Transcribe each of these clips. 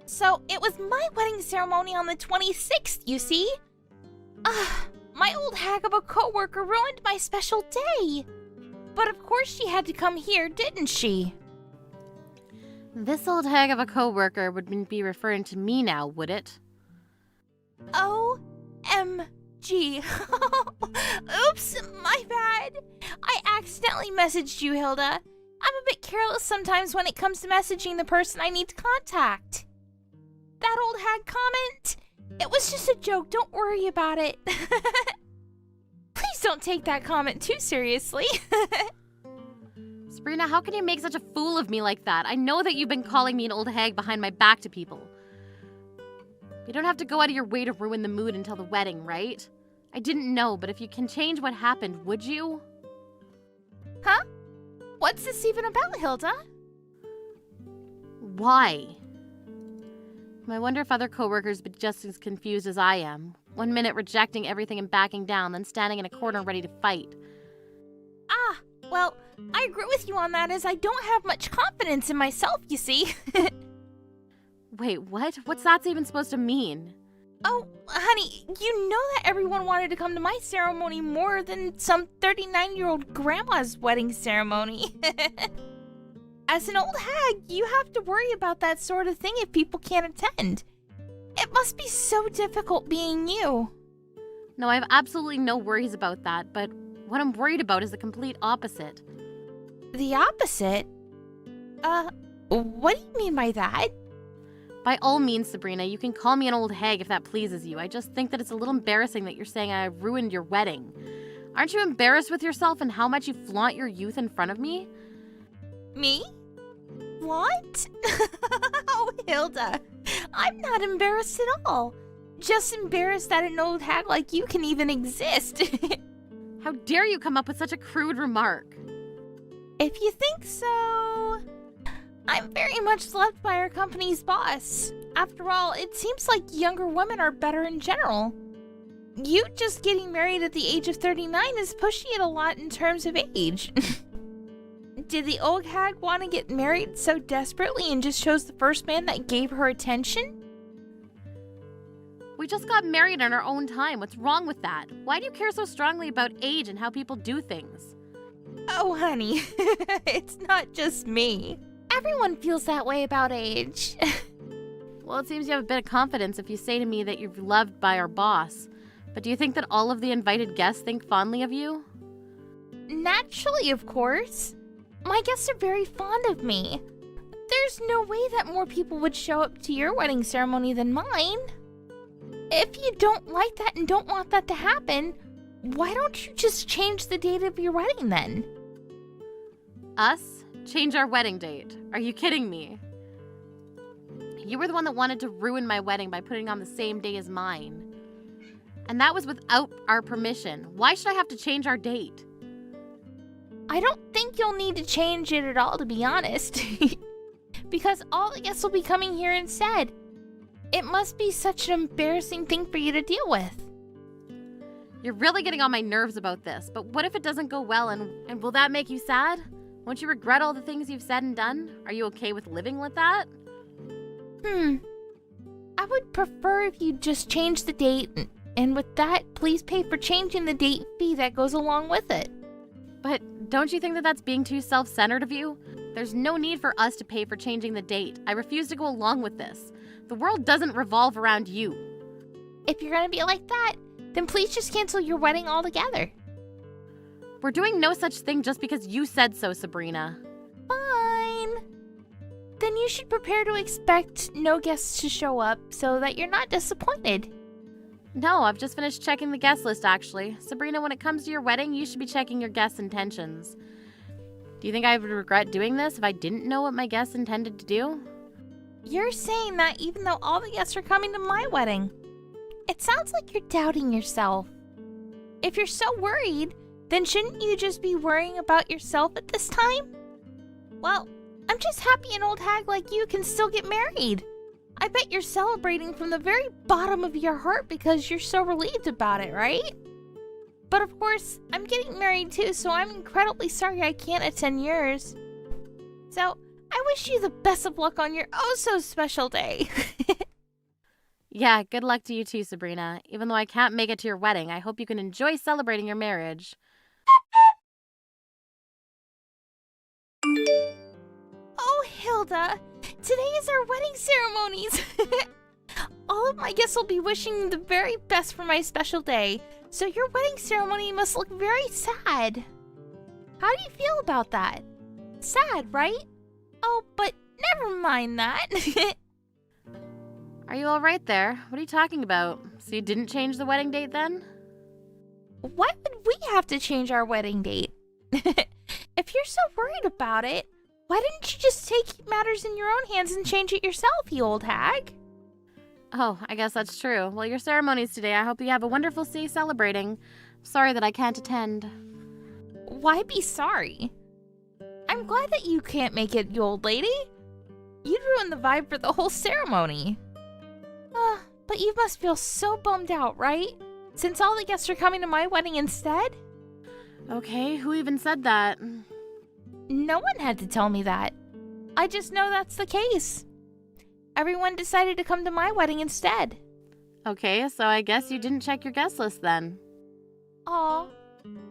So, it was my wedding ceremony on the 26th, you see? My old hag of a coworker ruined my special day. But of course she had to come here, didn't she? This old hag of a coworker would be referring to me now, would it? OMG. Oops, my bad. I accidentally messaged you, Hilda. I'm a bit careless sometimes when it comes to messaging the person I need to contact. That old hag comment? It was just a joke, don't worry about it. Please don't take that comment too seriously. Sabrina, how can you make such a fool of me like that? I know that you've been calling me an old hag behind my back to people. You don't have to go out of your way to ruin the mood until the wedding, right? I didn't know, but if you can change what happened, would you? Huh? What's this even about, Hilda? Why? I wonder if other coworkers be just as confused as I am. 1 minute rejecting everything and backing down, then standing in a corner ready to fight. Well, I agree with you on that as I don't have much confidence in myself, you see. Wait, what? What's that even supposed to mean? Oh, honey, you know that everyone wanted to come to my ceremony more than some 39-year-old grandma's wedding ceremony. As an old hag, you have to worry about that sort of thing if people can't attend. It must be so difficult being you. No, I have absolutely no worries about that, but what I'm worried about is the complete opposite. The opposite? What do you mean by that? By all means, Sabrina, you can call me an old hag if that pleases you. I just think that it's a little embarrassing that you're saying I ruined your wedding. Aren't you embarrassed with yourself and how much you flaunt your youth in front of me? Me? What? Oh, Hilda, I'm not embarrassed at all. Just embarrassed that an old hag like you can even exist. How dare you come up with such a crude remark? If you think so, I'm very much loved by our company's boss. After all, it seems like younger women are better in general. You just getting married at the age of 39 is pushing it a lot in terms of age. Did the old hag want to get married so desperately and just chose the first man that gave her attention? We just got married in our own time. What's wrong with that? Why do you care so strongly about age and how people do things? Oh, honey, it's not just me. Everyone feels that way about age. Well, it seems you have a bit of confidence if you say to me that you're loved by our boss. But do you think that all of the invited guests think fondly of you? Naturally, of course. My guests are very fond of me. There's no way that more people would show up to your wedding ceremony than mine. If you don't like that and don't want that to happen, why don't you just change the date of your wedding then? Us? Change our wedding date? Are you kidding me? You were the one that wanted to ruin my wedding by putting it on the same day as mine. And that was without our permission. Why should I have to change our date? I don't think you'll need to change it at all, to be honest. Because all the guests will be coming here instead. It must be such an embarrassing thing for you to deal with. You're really getting on my nerves about this, but what if it doesn't go well and will that make you sad? Won't you regret all the things you've said and done? Are you okay with living with that? I would prefer if you just change the date, and with that, please pay for changing the date fee that goes along with it. But don't you think that that's being too self-centered of you? There's no need for us to pay for changing the date. I refuse to go along with this. The world doesn't revolve around you. If you're gonna be like that, then please just cancel your wedding altogether. We're doing no such thing just because you said so, Sabrina. Fine. Then you should prepare to expect no guests to show up so that you're not disappointed. No, I've just finished checking the guest list, actually. Sabrina, when it comes to your wedding, you should be checking your guests' intentions. Do you think I would regret doing this if I didn't know what my guests intended to do? You're saying that even though all the guests are coming to my wedding. It sounds like you're doubting yourself. If you're so worried, then shouldn't you just be worrying about yourself at this time? Well, I'm just happy an old hag like you can still get married. I bet you're celebrating from the very bottom of your heart because you're so relieved about it, right? But of course, I'm getting married too, so I'm incredibly sorry I can't attend yours. So, I wish you the best of luck on your oh-so-special day. Yeah, good luck to you too, Sabrina. Even though I can't make it to your wedding, I hope you can enjoy celebrating your marriage. Oh, Hilda, today is our wedding ceremonies. All of my guests will be wishing you the very best for my special day, so your wedding ceremony must look very sad. How do you feel about that? Sad, right? Oh, but never mind that. Are you all right there? What are you talking about? So you didn't change the wedding date then? Why would we have to change our wedding date? If you're so worried about it, why didn't you just take matters in your own hands and change it yourself, you old hag? Oh, I guess that's true. Well, your ceremony's today. I hope you have a wonderful day celebrating. Sorry that I can't attend. Why be sorry? I'm glad that you can't make it, you old lady. You'd ruin the vibe for the whole ceremony. But you must feel so bummed out, right? Since all the guests are coming to my wedding instead? Okay, who even said that? No one had to tell me that. I just know that's the case. Everyone decided to come to my wedding instead. Okay, so I guess you didn't check your guest list then. Aw,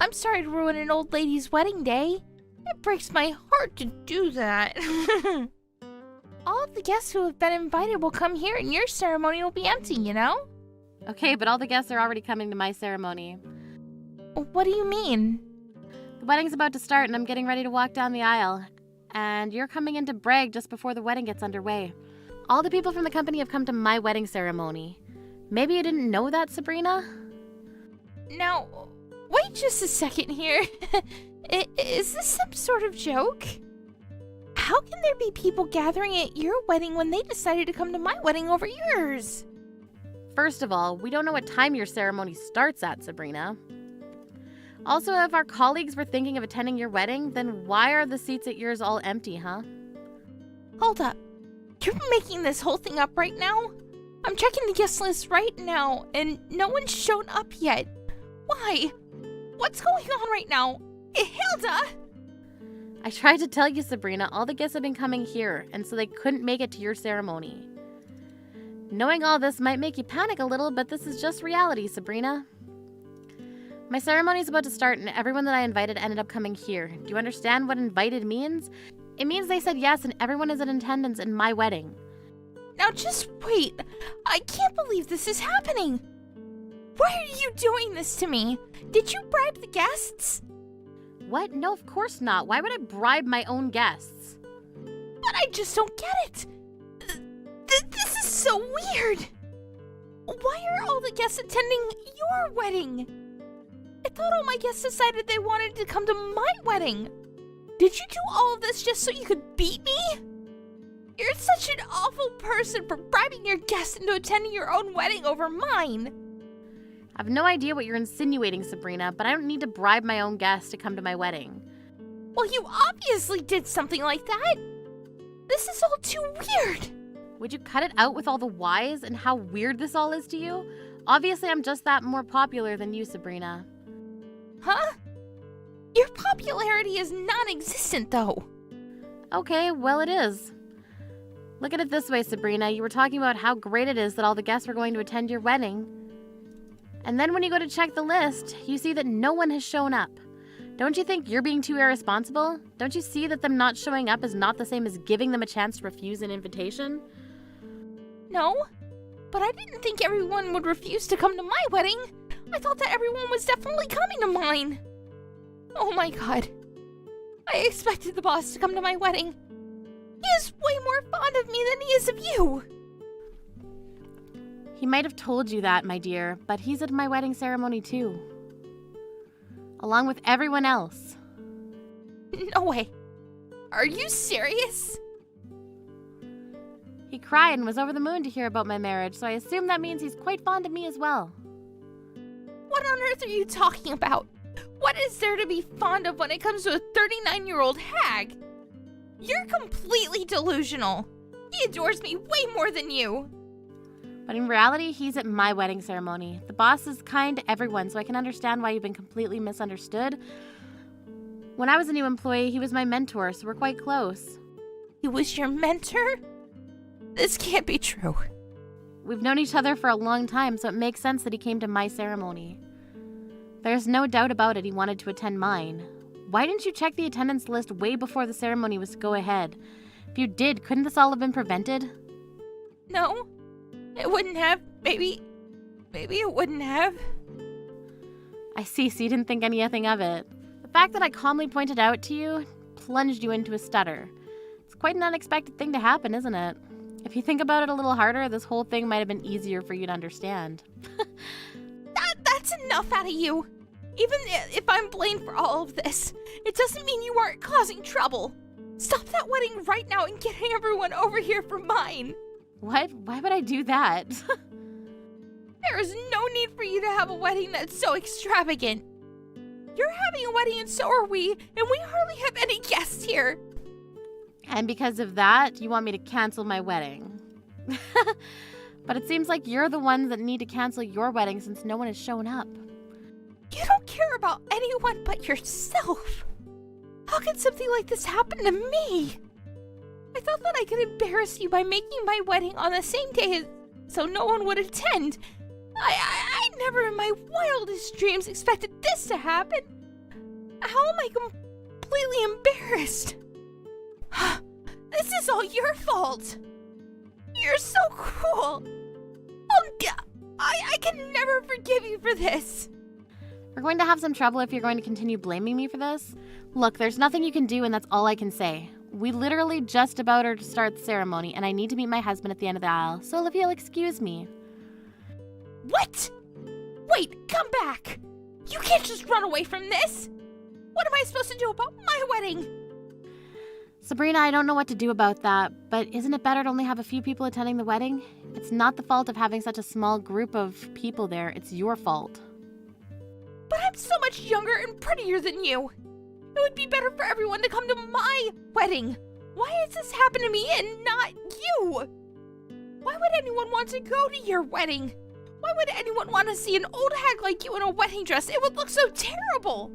I'm sorry to ruin an old lady's wedding day. It breaks my heart to do that. All of the guests who have been invited will come here and your ceremony will be empty, you know? Okay, but all the guests are already coming to my ceremony. What do you mean? The wedding's about to start and I'm getting ready to walk down the aisle. And you're coming in to brag just before the wedding gets underway. All the people from the company have come to my wedding ceremony. Maybe you didn't know that, Sabrina? Now, wait just a second here. Is this some sort of joke? How can there be people gathering at your wedding when they decided to come to my wedding over yours? First of all, we don't know what time your ceremony starts at, Sabrina. Also, if our colleagues were thinking of attending your wedding, then why are the seats at yours all empty, huh? Hold up. You're making this whole thing up right now? I'm checking the guest list right now, and no one's shown up yet. Why? What's going on right now? Hilda! I tried to tell you, Sabrina, all the guests have been coming here, and so they couldn't make it to your ceremony. Knowing all this might make you panic a little, but this is just reality, Sabrina. My ceremony's about to start, and everyone that I invited ended up coming here. Do you understand what invited means? It means they said yes, and everyone is in attendance in my wedding. Now just wait. I can't believe this is happening. Why are you doing this to me? Did you bribe the guests? What? No, of course not. Why would I bribe my own guests? But I just don't get it. This is so weird. Why are all the guests attending your wedding? I thought all my guests decided they wanted to come to my wedding. Did you do all of this just so you could beat me? You're such an awful person for bribing your guests into attending your own wedding over mine. I have no idea what you're insinuating, Sabrina, but I don't need to bribe my own guests to come to my wedding. Well, you obviously did something like that. This is all too weird. Would you cut it out with all the whys and how weird this all is to you? Obviously, I'm just that more popular than you, Sabrina. Huh? Your popularity is non-existent, though. Okay, well, it is. Look at it this way, Sabrina. You were talking about how great it is that all the guests were going to attend your wedding. And then when you go to check the list, you see that no one has shown up. Don't you think you're being too irresponsible? Don't you see that them not showing up is not the same as giving them a chance to refuse an invitation? No, but I didn't think everyone would refuse to come to my wedding. I thought that everyone was definitely coming to mine. Oh my god. I expected the boss to come to my wedding. He is way more fond of me than he is of you. He might have told you that, my dear, but he's at my wedding ceremony too. Along with everyone else. No way. Are you serious? He cried and was over the moon to hear about my marriage, so I assume that means he's quite fond of me as well. What on earth are you talking about? What is there to be fond of when it comes to a 39-year-old hag? You're completely delusional. He adores me way more than you. But in reality, he's at my wedding ceremony. The boss is kind to everyone, so I can understand why you've been completely misunderstood. When I was a new employee, he was my mentor, so we're quite close. He was your mentor? This can't be true. We've known each other for a long time, so it makes sense that he came to my ceremony. There's no doubt about it, he wanted to attend mine. Why didn't you check the attendance list way before the ceremony was to go ahead? If you did, couldn't this all have been prevented? No, it wouldn't have. Maybe it wouldn't have. I see, so you didn't think anything of it. The fact that I calmly pointed out to you plunged you into a stutter. It's quite an unexpected thing to happen, isn't it? If you think about it a little harder, this whole thing might have been easier for you to understand. That's enough out of you. Even if I'm blamed for all of this, it doesn't mean you aren't causing trouble. Stop that wedding right now and get everyone over here for mine. What? Why would I do that? There is no need for you to have a wedding that's so extravagant. You're having a wedding and so are we, and we hardly have any guests here. And because of that, you want me to cancel my wedding. But it seems like you're the ones that need to cancel your wedding since no one has shown up. You don't care about anyone but yourself. How could something like this happen to me? I thought that I could embarrass you by making my wedding on the same day so no one would attend. I never in my wildest dreams expected this to happen. How am I completely embarrassed? This is all your fault. You're so cruel. I can never forgive you for this. We're going to have some trouble if you're going to continue blaming me for this. Look, there's nothing you can do, and that's all I can say. We literally just about are to start the ceremony, and I need to meet my husband at the end of the aisle, so if you'll excuse me. What? Wait, come back. You can't just run away from this. What am I supposed to do about my wedding? Sabrina, I don't know what to do about that, but isn't it better to only have a few people attending the wedding? It's not the fault of having such a small group of people there. It's your fault. But I'm so much younger and prettier than you. It would be better for everyone to come to my wedding. Why has this happened to me and not you? Why would anyone want to go to your wedding? Why would anyone want to see an old hag like you in a wedding dress? It would look so terrible.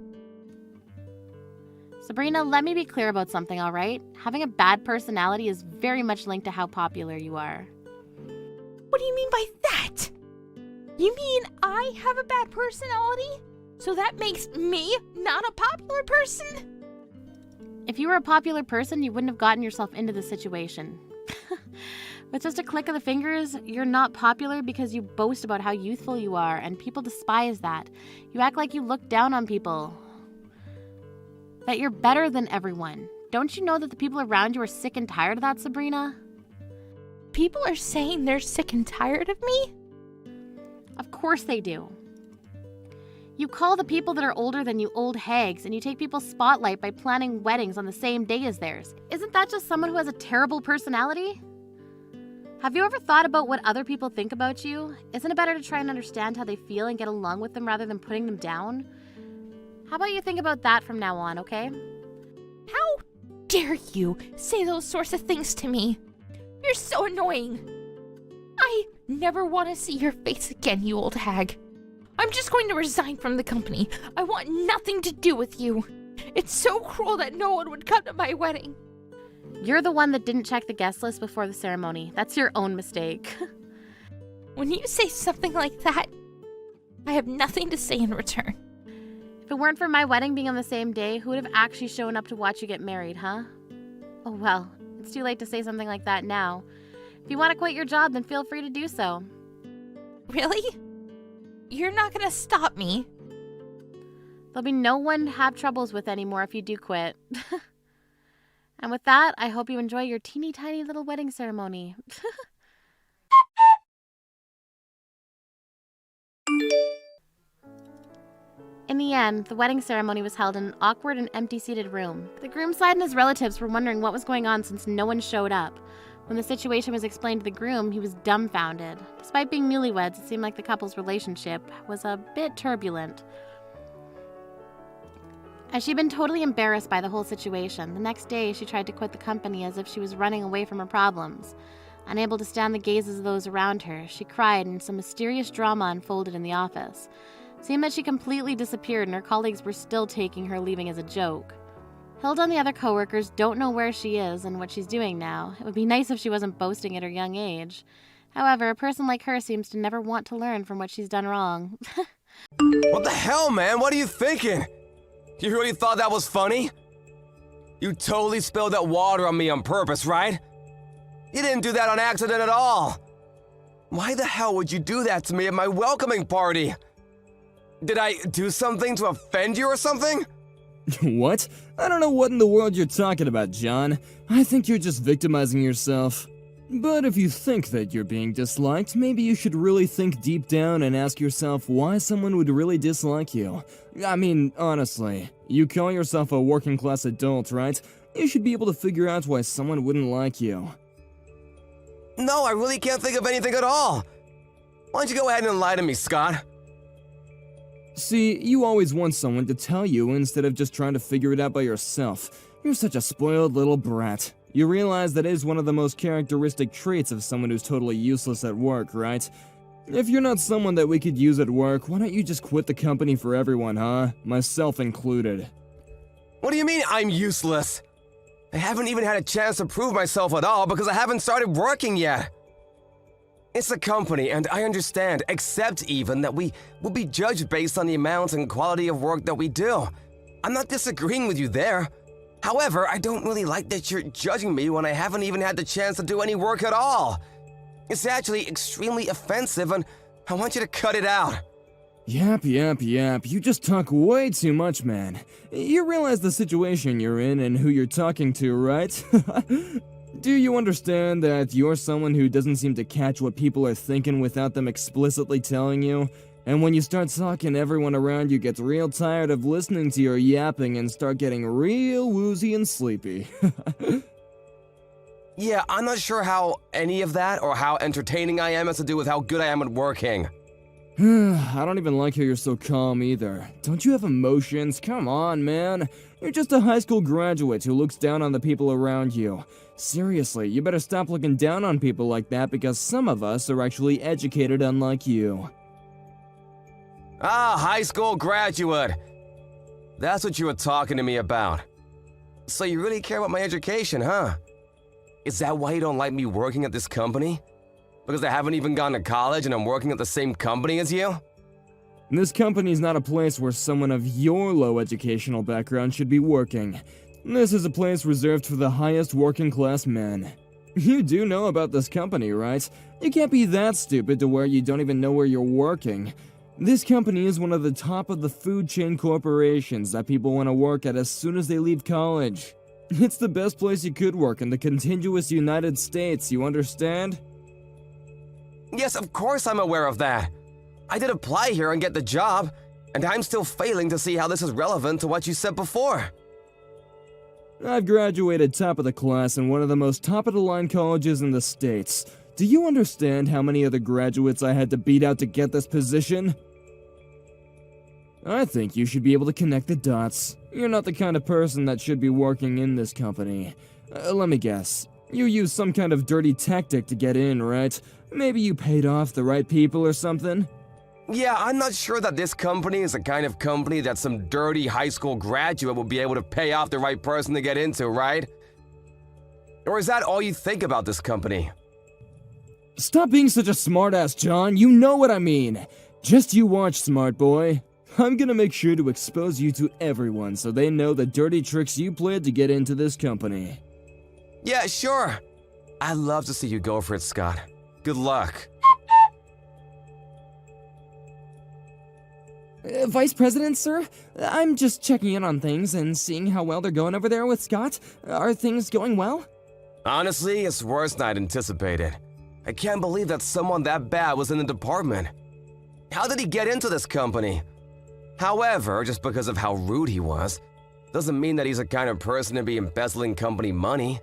Sabrina, let me be clear about something, all right? Having a bad personality is very much linked to how popular you are. What do you mean by that? You mean I have a bad personality? So that makes me not a popular person? If you were a popular person, you wouldn't have gotten yourself into this situation. With just a click of the fingers, you're not popular because you boast about how youthful you are, and people despise that. You act like you look down on people. That you're better than everyone. Don't you know that the people around you are sick and tired of that, Sabrina? People are saying they're sick and tired of me? Of course they do. You call the people that are older than you old hags, and you take people's spotlight by planning weddings on the same day as theirs. Isn't that just someone who has a terrible personality? Have you ever thought about what other people think about you? Isn't it better to try and understand how they feel and get along with them rather than putting them down? How about you think about that from now on, okay? How dare you say those sorts of things to me? You're so annoying. I never want to see your face again, you old hag. I'm just going to resign from the company. I want nothing to do with you. It's so cruel that no one would come to my wedding. You're the one that didn't check the guest list before the ceremony. That's your own mistake. When you say something like that, I have nothing to say in return. If it weren't for my wedding being on the same day, who would have actually shown up to watch you get married, huh? Oh well, it's too late to say something like that now. If you want to quit your job, then feel free to do so. Really? You're not gonna stop me? There'll be no one to have troubles with anymore if you do quit. And with that, I hope you enjoy your teeny tiny little wedding ceremony. In the end, the wedding ceremony was held in an awkward and empty-seated room. The groom's side and his relatives were wondering what was going on since no one showed up. When the situation was explained to the groom, he was dumbfounded. Despite being newlyweds, it seemed like the couple's relationship was a bit turbulent. As she'd been totally embarrassed by the whole situation, the next day she tried to quit the company as if she was running away from her problems. Unable to stand the gazes of those around her, she cried and some mysterious drama unfolded in the office. It seemed that she completely disappeared and her colleagues were still taking her leaving as a joke. Hilda and the other coworkers don't know where she is and what she's doing now. It would be nice if she wasn't boasting at her young age. However, a person like her seems to never want to learn from what she's done wrong. What the hell, man? What are you thinking? You really thought that was funny? You totally spilled that water on me on purpose, right? You didn't do that on accident at all. Why the hell would you do that to me at my welcoming party? Did I do something to offend you or something? What? I don't know what in the world you're talking about, John. I think you're just victimizing yourself. But if you think that you're being disliked, maybe you should really think deep down and ask yourself why someone would really dislike you. I mean, honestly, you call yourself a working class adult, right? You should be able to figure out why someone wouldn't like you. No, I really can't think of anything at all. Why don't you go ahead and lie to me, Scott? See, you always want someone to tell you instead of just trying to figure it out by yourself. You're such a spoiled little brat. You realize that is one of the most characteristic traits of someone who's totally useless at work, right? If you're not someone that we could use at work, why don't you just quit the company for everyone, huh? Myself included. What do you mean I'm useless? I haven't even had a chance to prove myself at all because I haven't started working yet. It's a company, and I understand, accept even, that we will be judged based on the amount and quality of work that we do. I'm not disagreeing with you there. However, I don't really like that you're judging me when I haven't even had the chance to do any work at all. It's actually extremely offensive, and I want you to cut it out. Yap. You just talk way too much, man. You realize the situation you're in and who you're talking to, right? Do you understand that you're someone who doesn't seem to catch what people are thinking without them explicitly telling you? And when you start talking, everyone around you gets real tired of listening to your yapping and start getting real woozy and sleepy. Yeah, I'm not sure how any of that or how entertaining I am has to do with how good I am at working. I don't even like how you're so calm either. Don't you have emotions? Come on, man. You're just a high school graduate who looks down on the people around you. Seriously, you better stop looking down on people like that because some of us are actually educated unlike you. Ah, high school graduate. That's what you were talking to me about. So you really care about my education, huh? Is that why you don't like me working at this company? Because I haven't even gone to college and I'm working at the same company as you? This company's not a place where someone of your low educational background should be working. This is a place reserved for the highest working class men. You do know about this company, right? You can't be that stupid to where you don't even know where you're working. This company is one of the top of the food chain corporations that people want to work at as soon as they leave college. It's the best place you could work in the contiguous United States, you understand? Yes, of course I'm aware of that. I did apply here and get the job, and I'm still failing to see how this is relevant to what you said before. I've graduated top of the class in one of the most top-of-the-line colleges in the States. Do you understand how many other graduates I had to beat out to get this position? I think you should be able to connect the dots. You're not the kind of person that should be working in this company. Let me guess. You used some kind of dirty tactic to get in, right? Maybe you paid off the right people or something? Yeah, I'm not sure that this company is the kind of company that some dirty high school graduate will be able to pay off the right person to get into, right? Or is that all you think about this company? Stop being such a smartass, John. You know what I mean. Just you watch, smart boy. I'm gonna make sure to expose you to everyone so they know the dirty tricks you played to get into this company. Yeah, sure. I'd love to see you go for it, Scott. Good luck. Vice President, sir? I'm just checking in on things and seeing how well they're going over there with Scott. Are things going well? Honestly, it's worse than I'd anticipated. I can't believe that someone that bad was in the department. How did he get into this company? However, just because of how rude he was, doesn't mean that he's the kind of person to be embezzling company money.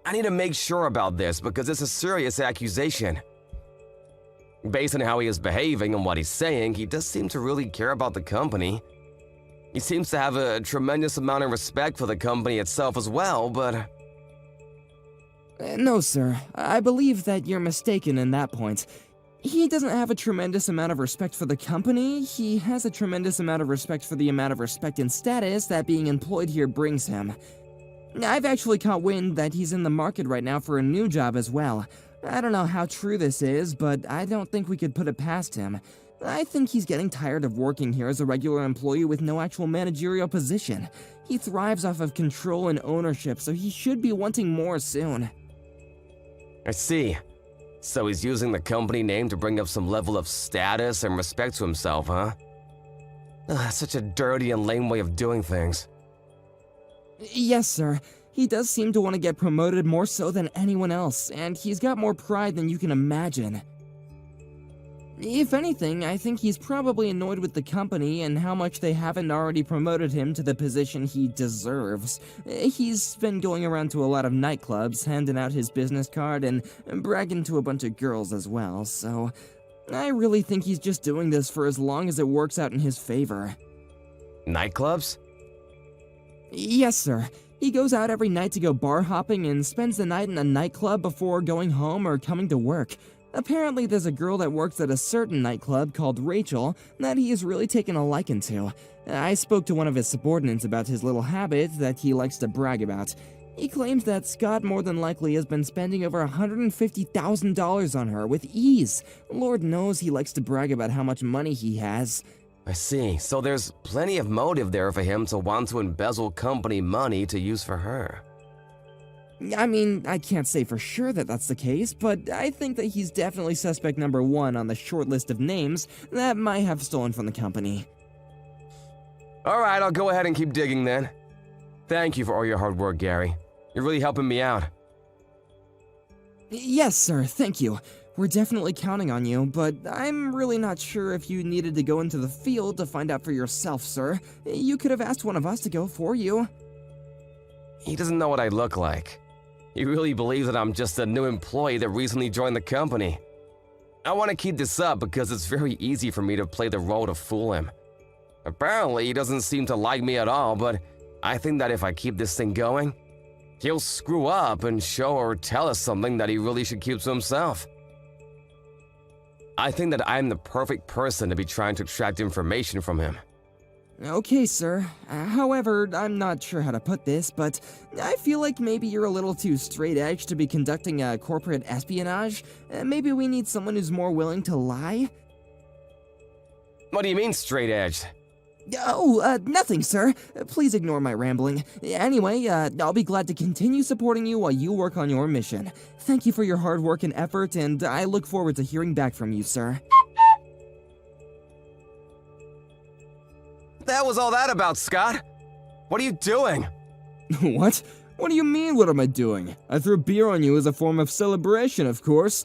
I need to make sure about this because it's a serious accusation. Based on how he is behaving and what he's saying, he does seem to really care about the company. He seems to have a tremendous amount of respect for the company itself as well, but... No, sir. I believe that you're mistaken in that point. He doesn't have a tremendous amount of respect for the company. He has a tremendous amount of respect for the amount of respect and status that being employed here brings him. I've actually caught wind that he's in the market right now for a new job as well. I don't know how true this is, but I don't think we could put it past him. I think he's getting tired of working here as a regular employee with no actual managerial position. He thrives off of control and ownership, so he should be wanting more soon. I see. So he's using the company name to bring up some level of status and respect to himself, huh? Such a dirty and lame way of doing things. Yes, sir. He does seem to want to get promoted more so than anyone else, and he's got more pride than you can imagine. If anything, I think he's probably annoyed with the company and how much they haven't already promoted him to the position he deserves. He's been going around to a lot of nightclubs, handing out his business card and bragging to a bunch of girls as well, so I really think he's just doing this for as long as it works out in his favor. Nightclubs? Yes, sir. He goes out every night to go bar hopping and spends the night in a nightclub before going home or coming to work. Apparently, there's a girl that works at a certain nightclub called Rachel that he has really taken a liking to. I spoke to one of his subordinates about his little habit that he likes to brag about. He claims that Scott more than likely has been spending over $150,000 on her with ease. Lord knows he likes to brag about how much money he has. I see. So there's plenty of motive there for him to want to embezzle company money to use for her. I mean, I can't say for sure that that's the case, but I think that he's definitely suspect number one on the short list of names that might have stolen from the company. Alright, I'll go ahead and keep digging then. Thank you for all your hard work, Gary. You're really helping me out. Yes, sir, thank you. We're definitely counting on you, but I'm really not sure if you needed to go into the field to find out for yourself, sir. You could have asked one of us to go for you. He doesn't know what I look like. He really believes that I'm just a new employee that recently joined the company. I want to keep this up because it's very easy for me to play the role to fool him. Apparently, he doesn't seem to like me at all, but I think that if I keep this thing going, he'll screw up and show or tell us something that he really should keep to himself. I think that I'm the perfect person to be trying to extract information from him. Okay, sir. However, I'm not sure how to put this, but I feel like maybe you're a little too straight-edge to be conducting a corporate espionage. Maybe we need someone who's more willing to lie? What do you mean, straight-edged? Oh, nothing, sir. Please ignore my rambling. Anyway, I'll be glad to continue supporting you while you work on your mission. Thank you for your hard work and effort, and I look forward to hearing back from you, sir. That was all that about, Scott. What are you doing? What? What do you mean, what am I doing? I threw beer on you as a form of celebration, of course.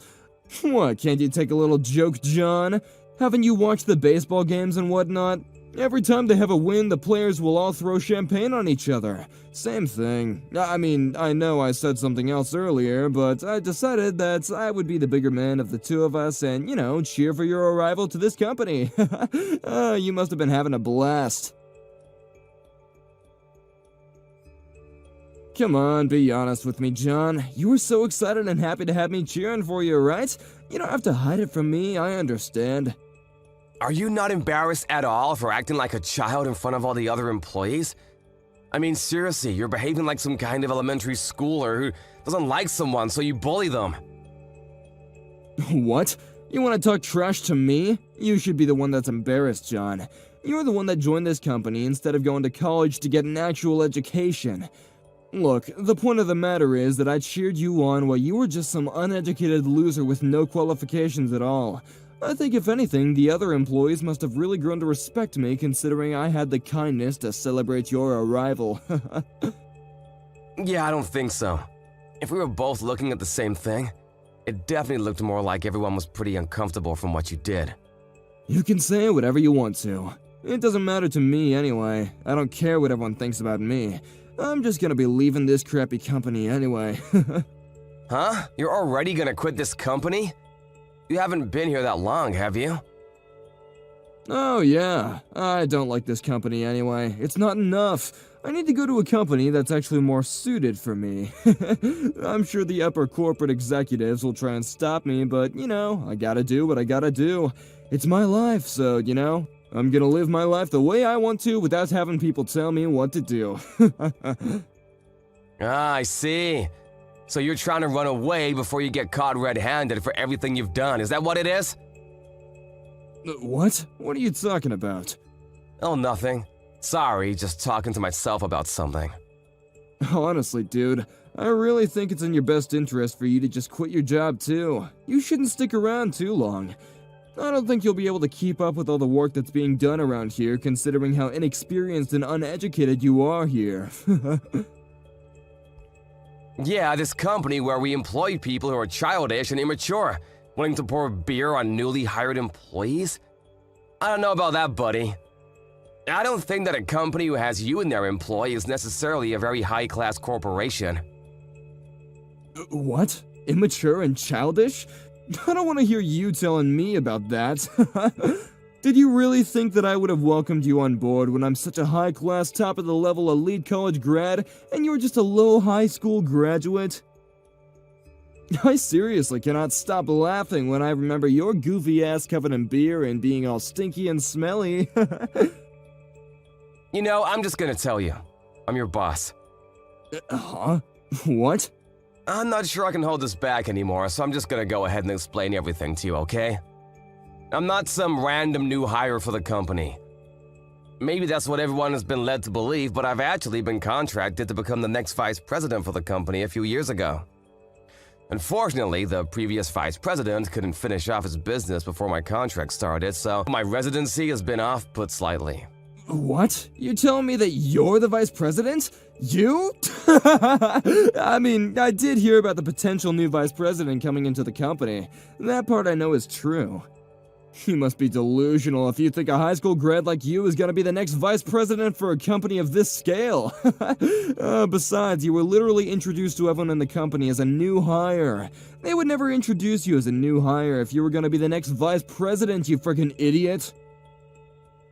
What, can't you take a little joke, John? Haven't you watched the baseball games and whatnot? Every time they have a win, the players will all throw champagne on each other. Same thing. I mean, I know I said something else earlier, but I decided that I would be the bigger man of the two of us and, cheer for your arrival to this company. You must have been having a blast. Come on, be honest with me, John. You were so excited and happy to have me cheering for you, right? You don't have to hide it from me, I understand. Are you not embarrassed at all for acting like a child in front of all the other employees? I mean, seriously, you're behaving like some kind of elementary schooler who doesn't like someone, so you bully them. What? You want to talk trash to me? You should be the one that's embarrassed, John. You're the one that joined this company instead of going to college to get an actual education. Look, the point of the matter is that I cheered you on while you were just some uneducated loser with no qualifications at all. I think if anything, the other employees must have really grown to respect me considering I had the kindness to celebrate your arrival. Yeah, I don't think so. If we were both looking at the same thing, it definitely looked more like everyone was pretty uncomfortable from what you did. You can say whatever you want to. It doesn't matter to me anyway. I don't care what everyone thinks about me. I'm just gonna be leaving this crappy company anyway. Huh? You're already gonna quit this company? You haven't been here that long, have you? Oh yeah, I don't like this company anyway. It's not enough. I need to go to a company that's actually more suited for me. I'm sure the upper corporate executives will try and stop me, but, I gotta do what I gotta do. It's my life, so, I'm gonna live my life the way I want to without having people tell me what to do. Ah, I see. So you're trying to run away before you get caught red-handed for everything you've done, is that what it is? What? What are you talking about? Oh, nothing. Sorry, just talking to myself about something. Honestly, dude, I really think it's in your best interest for you to just quit your job too. You shouldn't stick around too long. I don't think you'll be able to keep up with all the work that's being done around here, considering how inexperienced and uneducated you are here. Yeah, this company where we employ people who are childish and immature, willing to pour beer on newly hired employees? I don't know about that, buddy. I don't think that a company who has you in their employ is necessarily a very high-class corporation. What? Immature and childish? I don't want to hear you telling me about that. Did you really think that I would have welcomed you on board when I'm such a high-class, top-of-the-level elite college grad, and you're just a low high school graduate? I seriously cannot stop laughing when I remember your goofy ass covered in beer and being all stinky and smelly. I'm just gonna tell you. I'm your boss. Huh? What? I'm not sure I can hold this back anymore, so I'm just gonna go ahead and explain everything to you, okay? I'm not some random new hire for the company. Maybe that's what everyone has been led to believe, but I've actually been contracted to become the next vice president for the company a few years ago. Unfortunately, the previous vice president couldn't finish off his business before my contract started, so my residency has been off-put slightly. What? You're telling me that you're the vice president? You? I mean, I did hear about the potential new vice president coming into the company. That part I know is true. You must be delusional if you think a high school grad like you is gonna be the next vice president for a company of this scale. Besides, you were literally introduced to everyone in the company as a new hire. They would never introduce you as a new hire if you were gonna be the next vice president, you freaking idiot.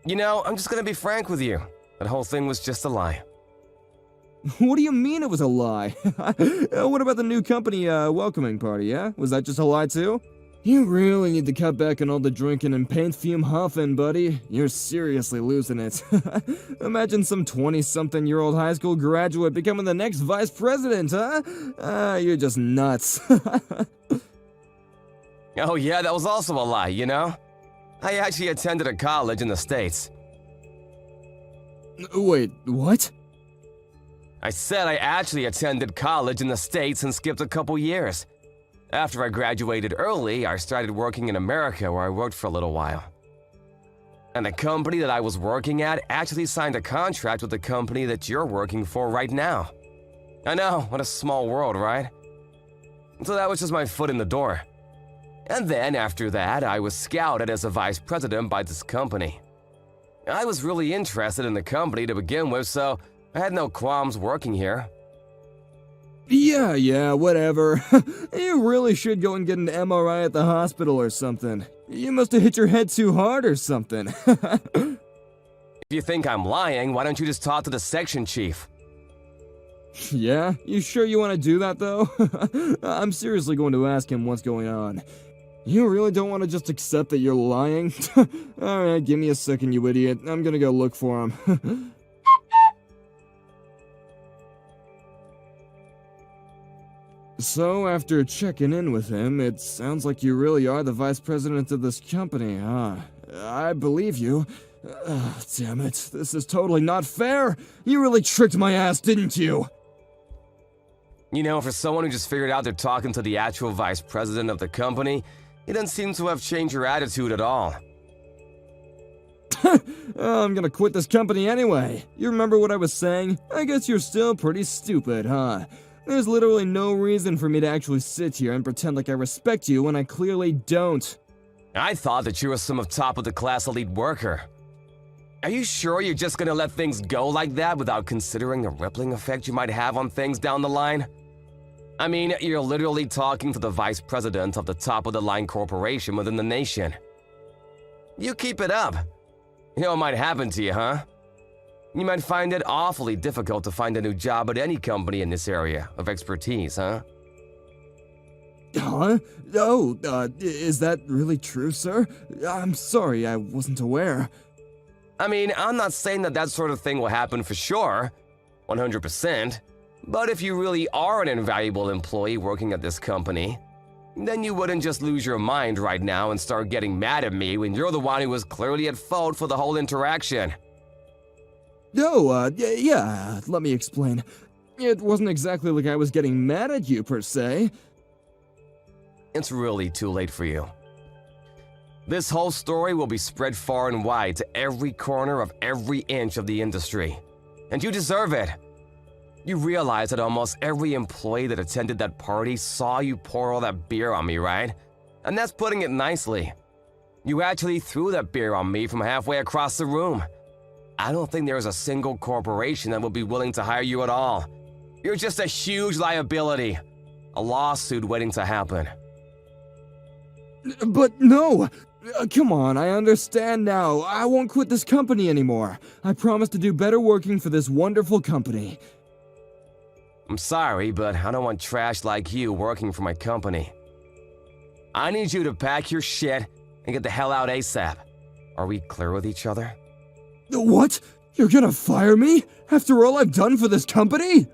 I'm just gonna be frank with you. That whole thing was just a lie. What do you mean it was a lie? What about the new company welcoming party, yeah? Was that just a lie too? You really need to cut back on all the drinking and paint fume huffing, buddy. You're seriously losing it. Imagine some 20-something-year-old high school graduate becoming the next vice president, huh? You're just nuts. Oh yeah, that was also a lie, I actually attended a college in the States. Wait, what? I said I actually attended college in the States and skipped a couple years. After I graduated early, I started working in America where I worked for a little while. And the company that I was working at actually signed a contract with the company that you're working for right now. I know, what a small world, right? So that was just my foot in the door. And then after that, I was scouted as a vice president by this company. I was really interested in the company to begin with, so I had no qualms working here. Yeah, whatever. You really should go and get an MRI at the hospital or something. You must have hit your head too hard or something. If you think I'm lying, why don't you just talk to the section chief? Yeah? You sure you want to do that, though? I'm seriously going to ask him what's going on. You really don't want to just accept that you're lying? Alright, give me a second, you idiot. I'm gonna go look for him. So, after checking in with him, it sounds like you really are the vice president of this company, huh? I believe you. Damn it, this is totally not fair! You really tricked my ass, didn't you? For someone who just figured out they're talking to the actual vice president of the company, it doesn't seem to have changed your attitude at all. I'm gonna quit this company anyway. You remember what I was saying? I guess you're still pretty stupid, huh? There's literally no reason for me to actually sit here and pretend like I respect you when I clearly don't. I thought that you were some top-of-the-class elite worker. Are you sure you're just gonna let things go like that without considering the rippling effect you might have on things down the line? I mean, you're literally talking to the vice president of the top-of-the-line corporation within the nation. You keep it up. You know what might happen to you, huh? You might find it awfully difficult to find a new job at any company in this area of expertise, huh? Huh? Oh, is that really true, sir? I'm sorry, I wasn't aware. I mean, I'm not saying that sort of thing will happen for sure, 100%, but if you really are an invaluable employee working at this company, then you wouldn't just lose your mind right now and start getting mad at me when you're the one who was clearly at fault for the whole interaction. Oh, yeah, let me explain. It wasn't exactly like I was getting mad at you, per se. It's really too late for you. This whole story will be spread far and wide to every corner of every inch of the industry. And you deserve it. You realize that almost every employee that attended that party saw you pour all that beer on me, right? And that's putting it nicely. You actually threw that beer on me from halfway across the room. I don't think there's a single corporation that would be willing to hire you at all. You're just a huge liability. A lawsuit waiting to happen. But no! Come on, I understand now. I won't quit this company anymore. I promise to do better working for this wonderful company. I'm sorry, but I don't want trash like you working for my company. I need you to pack your shit and get the hell out ASAP. Are we clear with each other? What? You're gonna fire me? After all I've done for this company?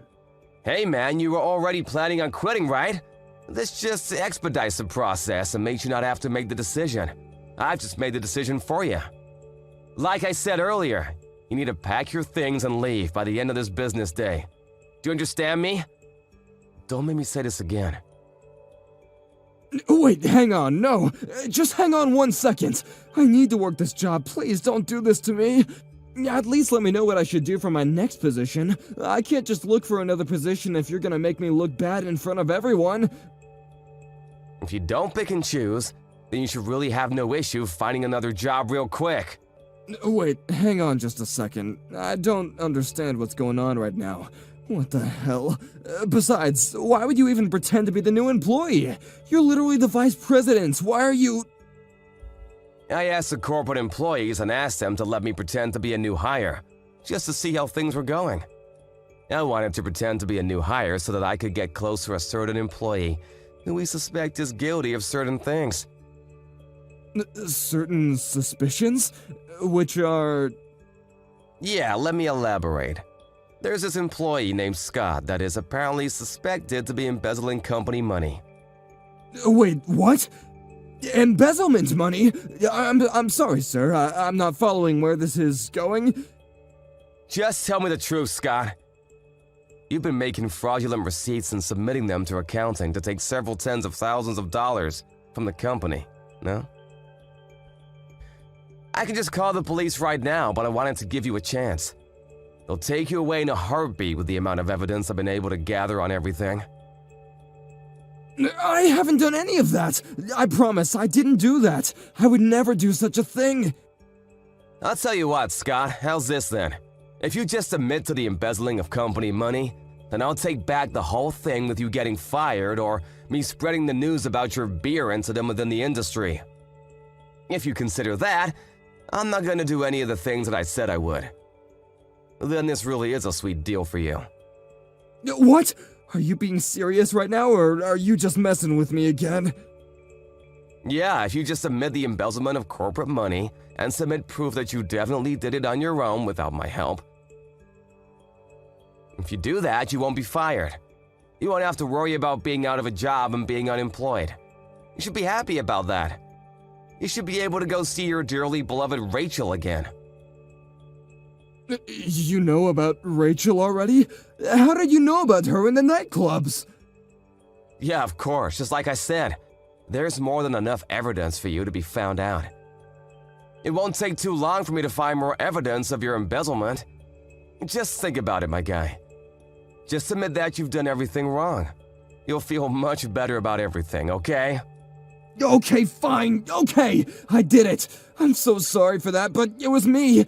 Hey man, you were already planning on quitting, right? This just expedites the process and makes you not have to make the decision. I've just made the decision for you. Like I said earlier, you need to pack your things and leave by the end of this business day. Do you understand me? Don't make me say this again. Wait, hang on, no. Just hang on 1 second. I need to work this job, please don't do this to me. At least let me know what I should do for my next position. I can't just look for another position if you're gonna make me look bad in front of everyone. If you don't pick and choose, then you should really have no issue finding another job real quick. Wait, hang on just a second. I don't understand what's going on right now. What the hell? Besides, why would you even pretend to be the new employee? You're literally the vice president. Why are you... I asked the corporate employees and asked them to let me pretend to be a new hire, just to see how things were going. I wanted to pretend to be a new hire so that I could get close to a certain employee who we suspect is guilty of certain things. Certain suspicions? Which are... Yeah, let me elaborate. There's this employee named Scott that is apparently suspected to be embezzling company money. Wait, what? Embezzlement money? I'm sorry, sir. I'm not following where this is going. Just tell me the truth, Scott. You've been making fraudulent receipts and submitting them to accounting to take several tens of thousands of dollars from the company, no? I can just call the police right now, but I wanted to give you a chance. They'll take you away in a heartbeat with the amount of evidence I've been able to gather on everything. I haven't done any of that. I promise, I didn't do that. I would never do such a thing. I'll tell you what, Scott, how's this then? If you just admit to the embezzling of company money, then I'll take back the whole thing with you getting fired or me spreading the news about your beer incident within the industry. If you consider that, I'm not gonna do any of the things that I said I would. Then this really is a sweet deal for you. What? Are you being serious right now, or are you just messing with me again? Yeah, if you just admit the embezzlement of corporate money and submit proof that you definitely did it on your own without my help. If you do that, you won't be fired. You won't have to worry about being out of a job and being unemployed. You should be happy about that. You should be able to go see your dearly beloved Rachel again. You know about Rachel already? How did you know about her in the nightclubs? Yeah, of course, just like I said. There's more than enough evidence for you to be found out. It won't take too long for me to find more evidence of your embezzlement. Just think about it, my guy. Just admit that you've done everything wrong. You'll feel much better about everything, okay? Okay, fine, okay, I did it. I'm so sorry for that, but it was me.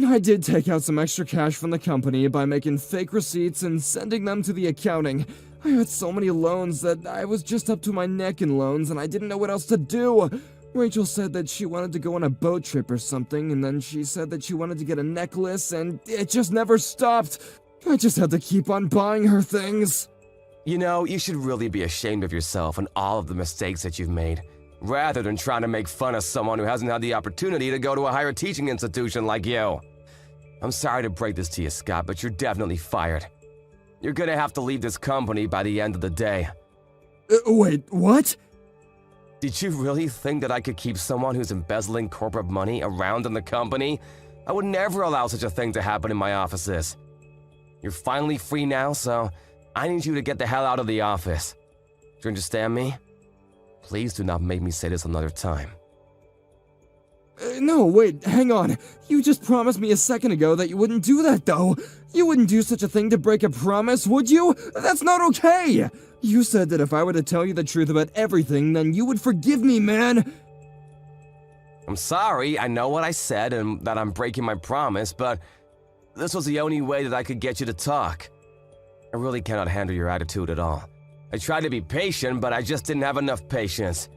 I did take out some extra cash from the company by making fake receipts and sending them to the accounting. I had so many loans that I was just up to my neck in loans and I didn't know what else to do. Rachel said that she wanted to go on a boat trip or something, and then she said that she wanted to get a necklace, and it just never stopped. I just had to keep on buying her things. You know, you should really be ashamed of yourself and all of the mistakes that you've made, rather than trying to make fun of someone who hasn't had the opportunity to go to a higher teaching institution like you. I'm sorry to break this to you, Scott, but you're definitely fired. You're gonna have to leave this company by the end of the day. Wait, what? Did you really think that I could keep someone who's embezzling corporate money around in the company? I would never allow such a thing to happen in my offices. You're finally free now, so I need you to get the hell out of the office. Do you understand me? Please do not make me say this another time. No, wait, hang on. You just promised me a second ago that you wouldn't do that, though. You wouldn't do such a thing to break a promise, would you? That's not okay! You said that if I were to tell you the truth about everything, then you would forgive me, man! I'm sorry, I know what I said and that I'm breaking my promise, but this was the only way that I could get you to talk. I really cannot handle your attitude at all. I tried to be patient, but I just didn't have enough patience.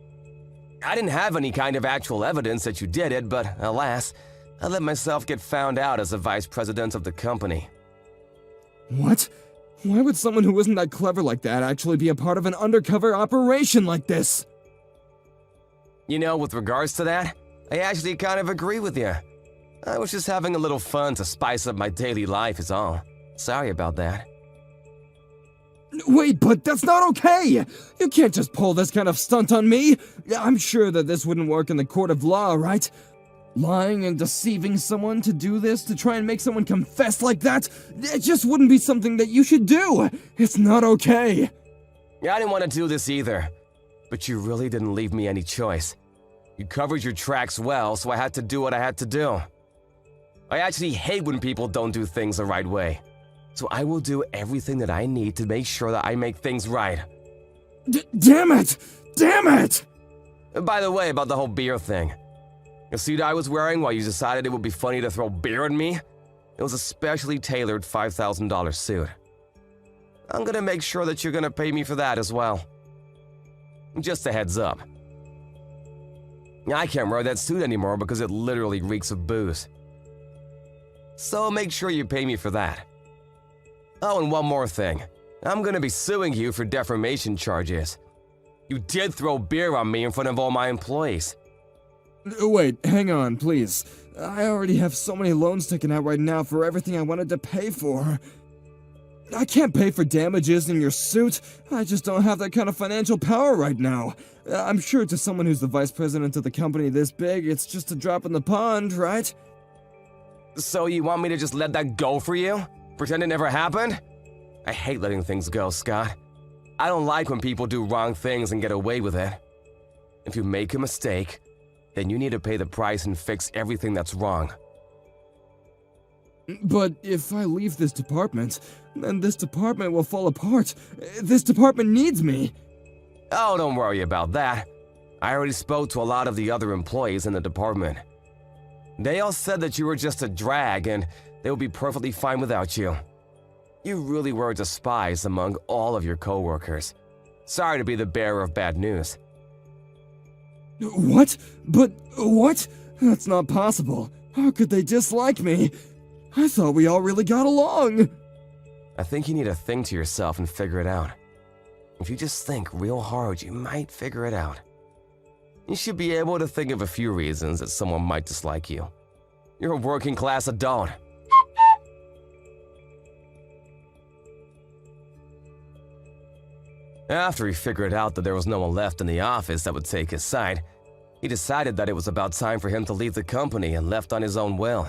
I didn't have any kind of actual evidence that you did it, but alas, I let myself get found out as the vice president of the company. What? Why would someone who isn't that clever like that actually be a part of an undercover operation like this? You know, with regards to that, I actually kind of agree with you. I was just having a little fun to spice up my daily life is all. Sorry about that. Wait, but that's not okay! You can't just pull this kind of stunt on me! I'm sure that this wouldn't work in the court of law, right? Lying and deceiving someone to do this, to try and make someone confess like that, it just wouldn't be something that you should do! It's not okay! Yeah, I didn't want to do this either, but you really didn't leave me any choice. You covered your tracks well, so I had to do what I had to do. I actually hate when people don't do things the right way. So I will do everything that I need to make sure that I make things right. Damn it! Damn it! By the way, about the whole beer thing. The suit I was wearing while you decided it would be funny to throw beer at me? It was a specially tailored $5,000 suit. I'm gonna make sure that you're gonna pay me for that as well. Just a heads up. I can't wear that suit anymore because it literally reeks of booze. So make sure you pay me for that. Oh, and one more thing. I'm gonna be suing you for defamation charges. You did throw beer on me in front of all my employees. Wait, hang on, please. I already have so many loans taken out right now for everything I wanted to pay for. I can't pay for damages in your suit. I just don't have that kind of financial power right now. I'm sure to someone who's the vice president of the company this big, it's just a drop in the pond, right? So you want me to just let that go for you? Pretend it never happened? I hate letting things go, Scott. I don't like when people do wrong things and get away with it. If you make a mistake, then you need to pay the price and fix everything that's wrong. But if I leave this department, then this department will fall apart. This department needs me. Oh, don't worry about that. I already spoke to a lot of the other employees in the department. They all said that you were just a drag and they would be perfectly fine without you. You really were despised among all of your coworkers. Sorry to be the bearer of bad news. What? But what? That's not possible. How could they dislike me? I thought we all really got along. I think you need to think to yourself and figure it out. If you just think real hard, you might figure it out. You should be able to think of a few reasons that someone might dislike you. You're a working class adult. After he figured out that there was no one left in the office that would take his side, he decided that it was about time for him to leave the company and left on his own will.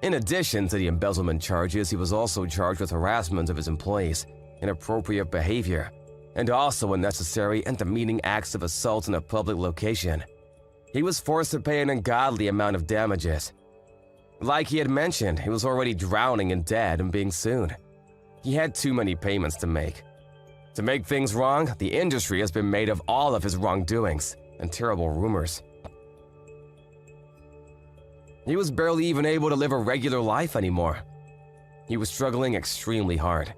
In addition to the embezzlement charges, he was also charged with harassment of his employees, inappropriate behavior, and also unnecessary and demeaning acts of assault in a public location. He was forced to pay an ungodly amount of damages. Like he had mentioned, he was already drowning in debt and being sued. He had too many payments to make. To make things wrong, the industry has been made of all of his wrongdoings and terrible rumors. He was barely even able to live a regular life anymore. He was struggling extremely hard.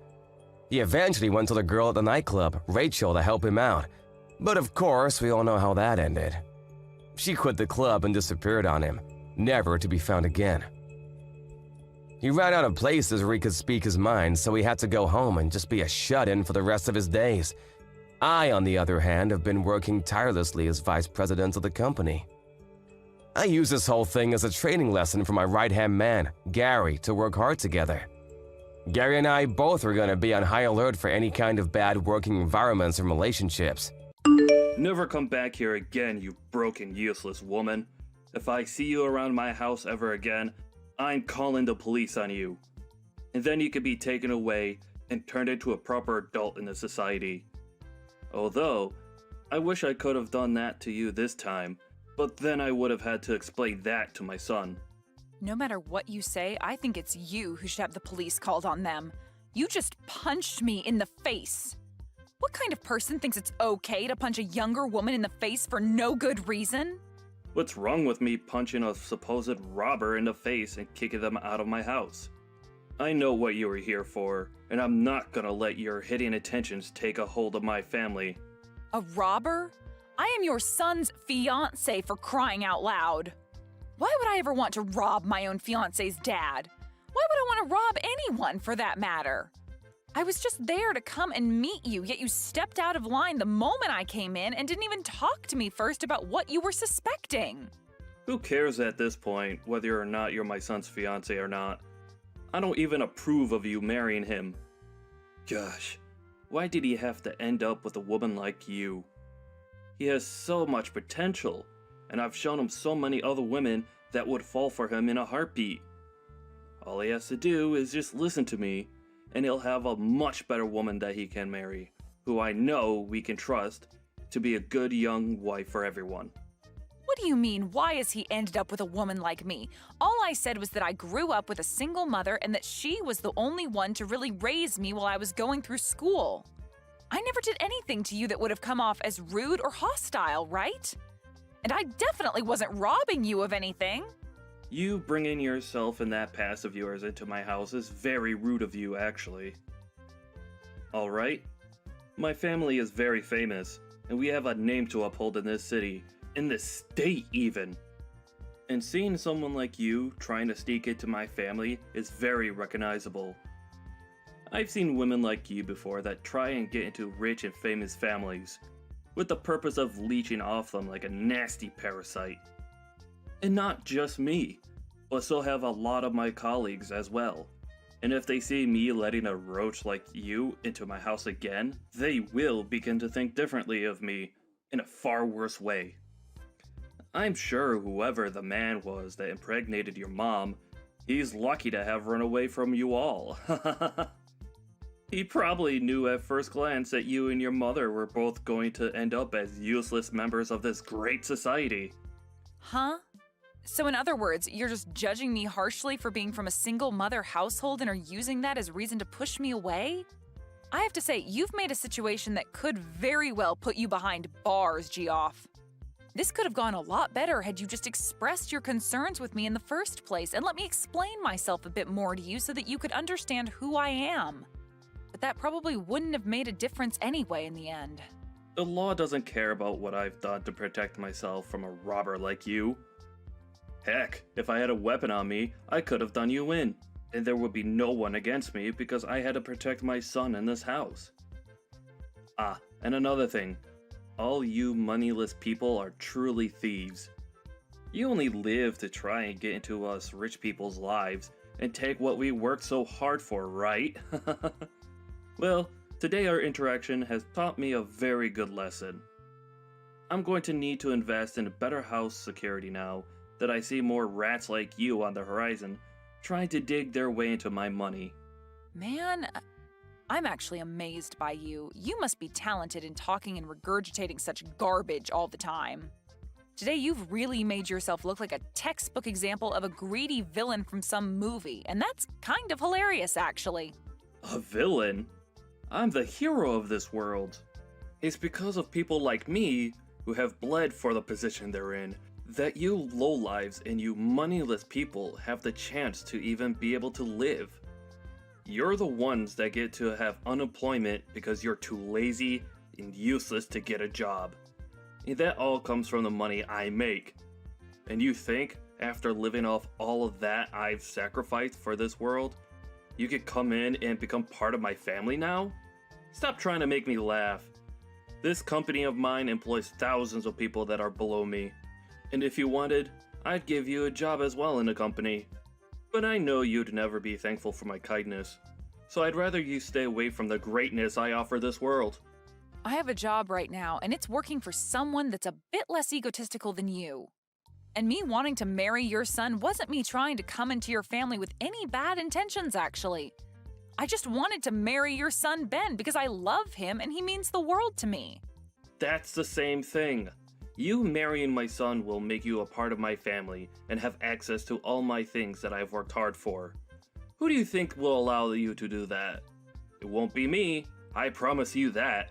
He eventually went to the girl at the nightclub, Rachel, to help him out. But of course, we all know how that ended. She quit the club and disappeared on him, never to be found again. He ran out of places where he could speak his mind, so he had to go home and just be a shut-in for the rest of his days. I, on the other hand, have been working tirelessly as vice president of the company. I use this whole thing as a training lesson for my right-hand man, Gary, to work hard together. Gary and I both are going to be on high alert for any kind of bad working environments and relationships. Never come back here again, you broken, useless woman. If I see you around my house ever again, I'm calling the police on you. And then you could be taken away and turned into a proper adult in the society. Although, I wish I could have done that to you this time, but then I would have had to explain that to my son. No matter what you say, I think it's you who should have the police called on them. You just punched me in the face. What kind of person thinks it's okay to punch a younger woman in the face for no good reason? What's wrong with me punching a supposed robber in the face and kicking them out of my house? I know what you were here for, and I'm not gonna let your hitting attentions take a hold of my family. A robber? I am your son's fiancé, for crying out loud. Why would I ever want to rob my own fiancé's dad? Why would I want to rob anyone, for that matter? I was just there to come and meet you, yet you stepped out of line the moment I came in and didn't even talk to me first about what you were suspecting. Who cares at this point whether or not you're my son's fiancé or not? I don't even approve of you marrying him. Gosh, why did he have to end up with a woman like you? He has so much potential, and I've shown him so many other women that would fall for him in a heartbeat. All he has to do is just listen to me, and he'll have a much better woman that he can marry, who I know we can trust to be a good young wife for everyone. What do you mean, why has he ended up with a woman like me? All I said was that I grew up with a single mother and that she was the only one to really raise me while I was going through school. I never did anything to you that would have come off as rude or hostile, right? And I definitely wasn't robbing you of anything. You bringing yourself and that past of yours into my house is very rude of you, actually. Alright? My family is very famous, and we have a name to uphold in this city, in this state even. And seeing someone like you trying to sneak into my family is very recognizable. I've seen women like you before that try and get into rich and famous families, with the purpose of leeching off them like a nasty parasite. And not just me, but so have a lot of my colleagues as well. And if they see me letting a roach like you into my house again, they will begin to think differently of me in a far worse way. I'm sure whoever the man was that impregnated your mom, he's lucky to have run away from you all. He probably knew at first glance that you and your mother were both going to end up as useless members of this great society. Huh? So in other words, you're just judging me harshly for being from a single mother household and are using that as reason to push me away? I have to say, you've made a situation that could very well put you behind bars, Geoff. This could have gone a lot better had you just expressed your concerns with me in the first place and let me explain myself a bit more to you so that you could understand who I am. But that probably wouldn't have made a difference anyway in the end. The law doesn't care about what I've done to protect myself from a robber like you. Heck, if I had a weapon on me, I could have done you in, and there would be no one against me because I had to protect my son in this house. Ah, and another thing. All you moneyless people are truly thieves. You only live to try and get into us rich people's lives and take what we worked so hard for, right? Well, today our interaction has taught me a very good lesson. I'm going to need to invest in better house security now that I see more rats like you on the horizon trying to dig their way into my money. Man, I'm actually amazed by you. You must be talented in talking and regurgitating such garbage all the time. Today you've really made yourself look like a textbook example of a greedy villain from some movie, and that's kind of hilarious, actually. A villain? I'm the hero of this world. It's because of people like me who have bled for the position they're in that you lowlives and you moneyless people have the chance to even be able to live. You're the ones that get to have unemployment because you're too lazy and useless to get a job. And that all comes from the money I make. And you think, after living off all of that I've sacrificed for this world, you could come in and become part of my family now? Stop trying to make me laugh. This company of mine employs thousands of people that are below me. And if you wanted, I'd give you a job as well in the company. But I know you'd never be thankful for my kindness. So I'd rather you stay away from the greatness I offer this world. I have a job right now, and it's working for someone that's a bit less egotistical than you. And me wanting to marry your son wasn't me trying to come into your family with any bad intentions, actually. I just wanted to marry your son, Ben, because I love him and he means the world to me. That's the same thing. You marrying my son will make you a part of my family and have access to all my things that I've worked hard for. Who do you think will allow you to do that? It won't be me, I promise you that.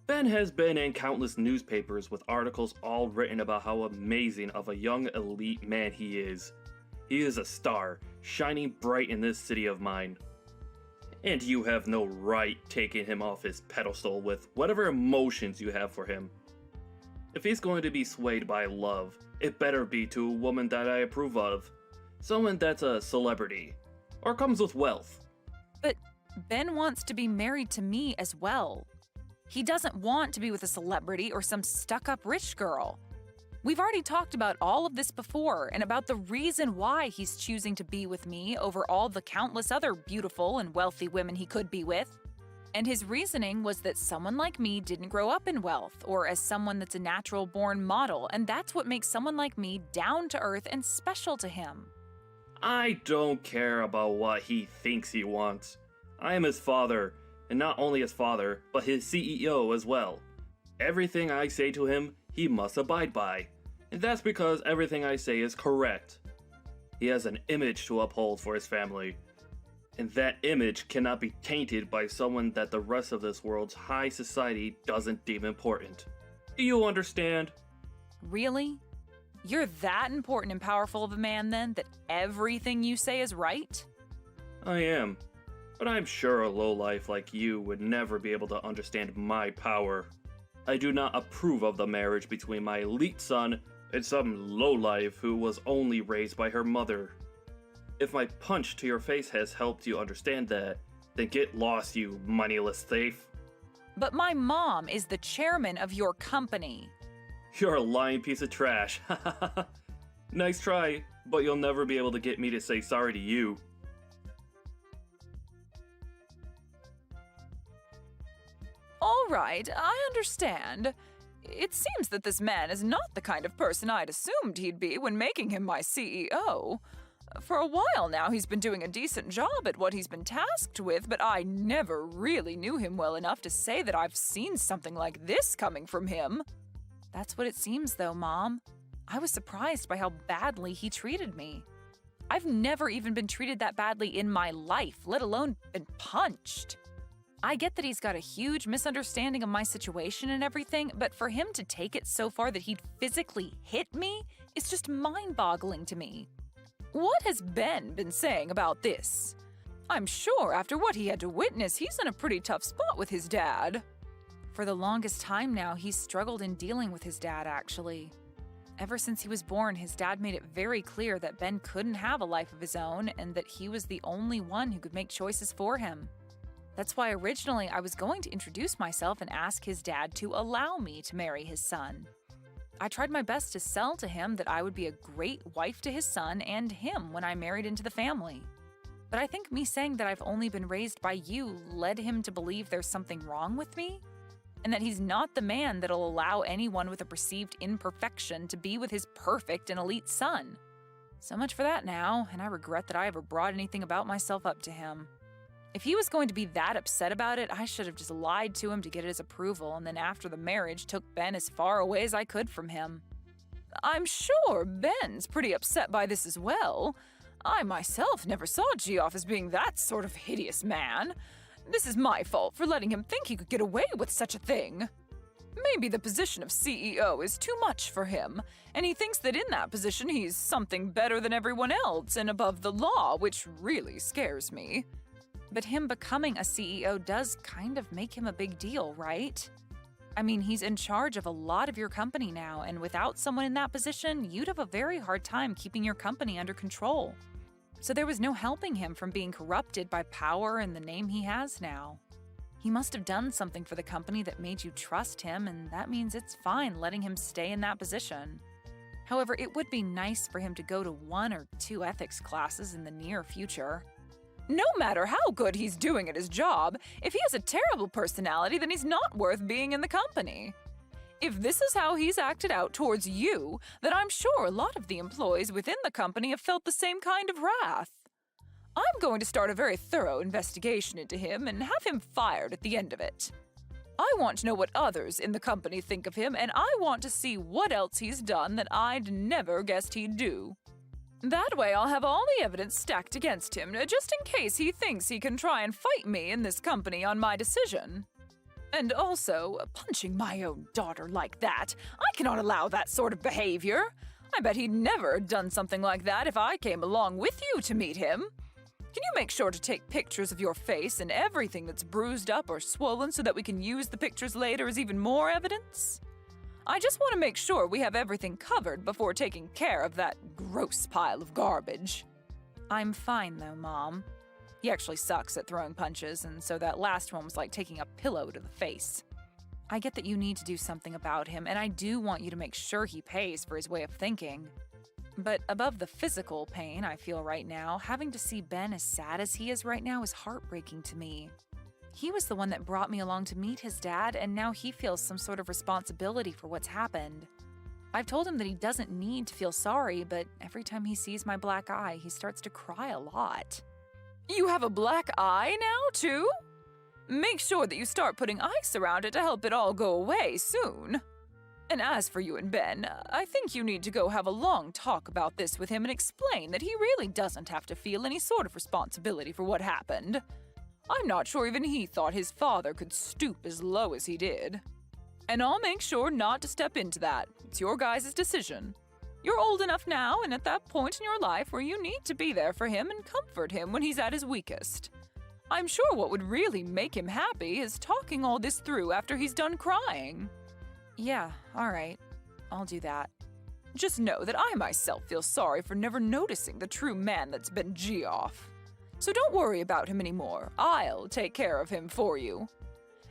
Ben has been in countless newspapers with articles all written about how amazing of a young elite man he is. He is a star, shining bright in this city of mine. And you have no right taking him off his pedestal with whatever emotions you have for him. If he's going to be swayed by love, it better be to a woman that I approve of. Someone that's a celebrity. Or comes with wealth. But Ben wants to be married to me as well. He doesn't want to be with a celebrity or some stuck-up rich girl. We've already talked about all of this before and about the reason why he's choosing to be with me over all the countless other beautiful and wealthy women he could be with. And his reasoning was that someone like me didn't grow up in wealth or as someone that's a natural-born model, and that's what makes someone like me down to earth and special to him. I don't care about what he thinks he wants. I am his father, and not only his father, but his CEO as well. Everything I say to him, he must abide by. And that's because everything I say is correct. He has an image to uphold for his family. And that image cannot be tainted by someone that the rest of this world's high society doesn't deem important. Do you understand? Really? You're that important and powerful of a man, then, that everything you say is right? I am. But I'm sure a lowlife like you would never be able to understand my power. I do not approve of the marriage between my elite son and some lowlife who was only raised by her mother. If my punch to your face has helped you understand that, then get lost, you moneyless thief. But my mom is the chairman of your company. You're a lying piece of trash. Nice try, but you'll never be able to get me to say sorry to you. All right, I understand. It seems that this man is not the kind of person I'd assumed he'd be when making him my CEO. For a while now, he's been doing a decent job at what he's been tasked with, but I never really knew him well enough to say that I've seen something like this coming from him. That's what it seems, though, Mom. I was surprised by how badly he treated me. I've never even been treated that badly in my life, let alone been punched. I get that he's got a huge misunderstanding of my situation and everything, but for him to take it so far that he'd physically hit me is just mind-boggling to me. What has Ben been saying about this? I'm sure after what he had to witness, he's in a pretty tough spot with his dad. For the longest time now, he's struggled in dealing with his dad, actually. Ever since he was born, his dad made it very clear that Ben couldn't have a life of his own and that he was the only one who could make choices for him. That's why originally I was going to introduce myself and ask his dad to allow me to marry his son. I tried my best to sell to him that I would be a great wife to his son and him when I married into the family. But I think me saying that I've only been raised by you led him to believe there's something wrong with me, and that he's not the man that'll allow anyone with a perceived imperfection to be with his perfect and elite son. So much for that now, and I regret that I ever brought anything about myself up to him. If he was going to be that upset about it, I should have just lied to him to get his approval, and then after the marriage took Ben as far away as I could from him. I'm sure Ben's pretty upset by this as well. I myself never saw Geoff as being that sort of hideous man. This is my fault for letting him think he could get away with such a thing. Maybe the position of CEO is too much for him, and he thinks that in that position he's something better than everyone else and above the law, which really scares me. But him becoming a CEO does kind of make him a big deal, right? I mean, he's in charge of a lot of your company now, and without someone in that position, you'd have a very hard time keeping your company under control. So there was no helping him from being corrupted by power and the name he has now. He must have done something for the company that made you trust him, and that means it's fine letting him stay in that position. However, it would be nice for him to go to 1 or 2 ethics classes in the near future. No matter how good he's doing at his job, if he has a terrible personality, then he's not worth being in the company. If this is how he's acted out towards you, then I'm sure a lot of the employees within the company have felt the same kind of wrath. I'm going to start a very thorough investigation into him and have him fired at the end of it. I want to know what others in the company think of him, and I want to see what else he's done that I'd never guessed he'd do. That way I'll have all the evidence stacked against him, just in case he thinks he can try and fight me in this company on my decision. And also, punching my own daughter like that, I cannot allow that sort of behavior. I bet he'd never have done something like that if I came along with you to meet him. Can you make sure to take pictures of your face and everything that's bruised up or swollen so that we can use the pictures later as even more evidence? I just want to make sure we have everything covered before taking care of that gross pile of garbage. I'm fine though, Mom. He actually sucks at throwing punches, and so that last one was like taking a pillow to the face. I get that you need to do something about him, and I do want you to make sure he pays for his way of thinking. But above the physical pain I feel right now, having to see Ben as sad as he is right now is heartbreaking to me. He was the one that brought me along to meet his dad, and now he feels some sort of responsibility for what's happened. I've told him that he doesn't need to feel sorry, but every time he sees my black eye, he starts to cry a lot. You have a black eye now, too? Make sure that you start putting ice around it to help it all go away soon. And as for you and Ben, I think you need to go have a long talk about this with him and explain that he really doesn't have to feel any sort of responsibility for what happened. I'm not sure even he thought his father could stoop as low as he did. And I'll make sure not to step into that. It's your guys' decision. You're old enough now and at that point in your life where you need to be there for him and comfort him when he's at his weakest. I'm sure what would really make him happy is talking all this through after he's done crying. Yeah, all right. I'll do that. Just know that I myself feel sorry for never noticing the true man that's been Geoff. So don't worry about him anymore. I'll take care of him for you.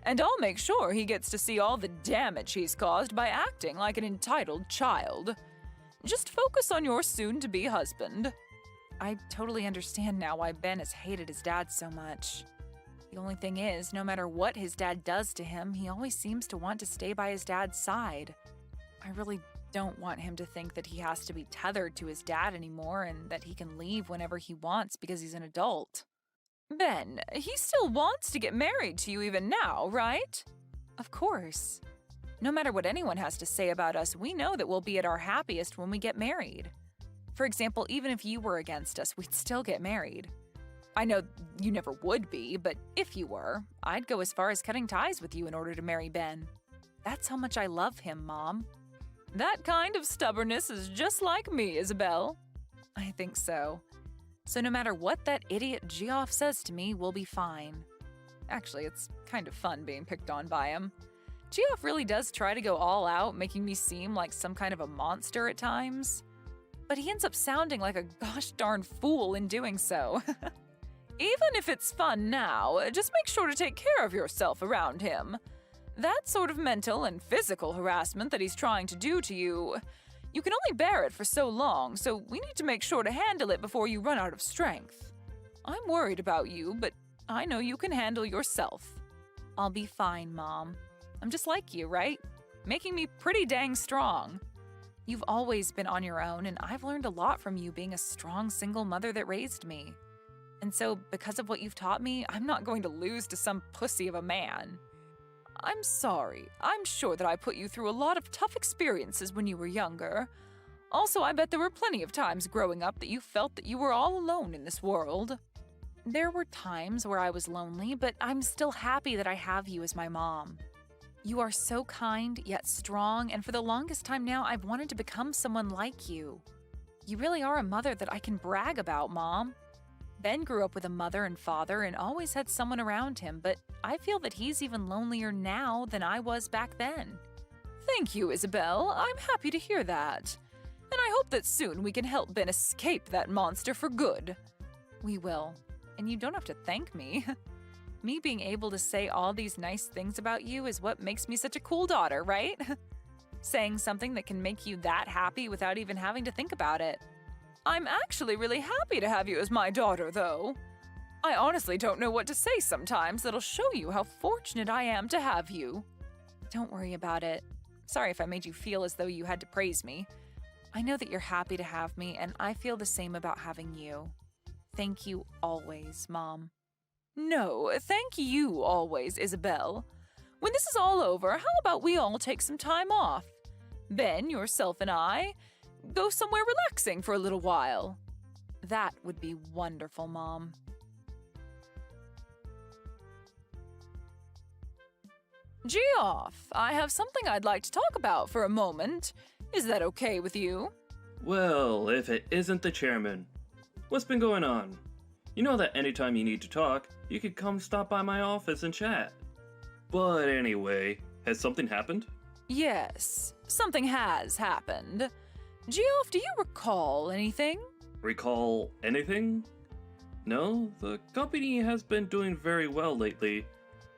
And I'll make sure he gets to see all the damage he's caused by acting like an entitled child. Just focus on your soon-to-be husband. I totally understand now why Ben has hated his dad so much. The only thing is, no matter what his dad does to him, he always seems to want to stay by his dad's side. I really don't want him to think that he has to be tethered to his dad anymore and that he can leave whenever he wants because he's an adult. Ben, he still wants to get married to you even now, right? Of course. No matter what anyone has to say about us, we know that we'll be at our happiest when we get married. For example, even if you were against us, we'd still get married. I know you never would be, but if you were, I'd go as far as cutting ties with you in order to marry Ben. That's how much I love him, Mom. That kind of stubbornness is just like me, Isabel. I think so. So no matter what that idiot Geoff says to me, we'll be fine. Actually, it's kind of fun being picked on by him. Geoff really does try to go all out, making me seem like some kind of a monster at times. But he ends up sounding like a gosh darn fool in doing so. Even if it's fun now, just make sure to take care of yourself around him. That sort of mental and physical harassment that he's trying to do to you, you can only bear it for so long, so we need to make sure to handle it before you run out of strength. I'm worried about you, but I know you can handle yourself. I'll be fine, Mom. I'm just like you, right? Making me pretty dang strong. You've always been on your own, and I've learned a lot from you being a strong single mother that raised me. And so, because of what you've taught me, I'm not going to lose to some pussy of a man. I'm sorry. I'm sure that I put you through a lot of tough experiences when you were younger. Also, I bet there were plenty of times growing up that you felt that you were all alone in this world. There were times where I was lonely, but I'm still happy that I have you as my mom. You are so kind, yet strong, and for the longest time now, I've wanted to become someone like you. You really are a mother that I can brag about, Mom. Ben grew up with a mother and father and always had someone around him, but I feel that he's even lonelier now than I was back then. Thank you, Isabel. I'm happy to hear that. And I hope that soon we can help Ben escape that monster for good. We will. And you don't have to thank me. Me being able to say all these nice things about you is what makes me such a cool daughter, right? Saying something that can make you that happy without even having to think about it. I'm actually really happy to have you as my daughter, though. I honestly don't know what to say sometimes that'll show you how fortunate I am to have you. Don't worry about it. Sorry if I made you feel as though you had to praise me. I know that you're happy to have me, and I feel the same about having you. Thank you always, Mom. No, thank you always, Isabel. When this is all over, how about we all take some time off? Ben, yourself, and I go somewhere relaxing for a little while. That would be wonderful, Mom. Geoff, I have something I'd like to talk about for a moment. Is that okay with you? Well, if it isn't the chairman. What's been going on? You know that anytime you need to talk, you could come stop by my office and chat. But anyway, has something happened? Yes, something has happened. Geoff, do you recall anything? Recall anything? No, the company has been doing very well lately,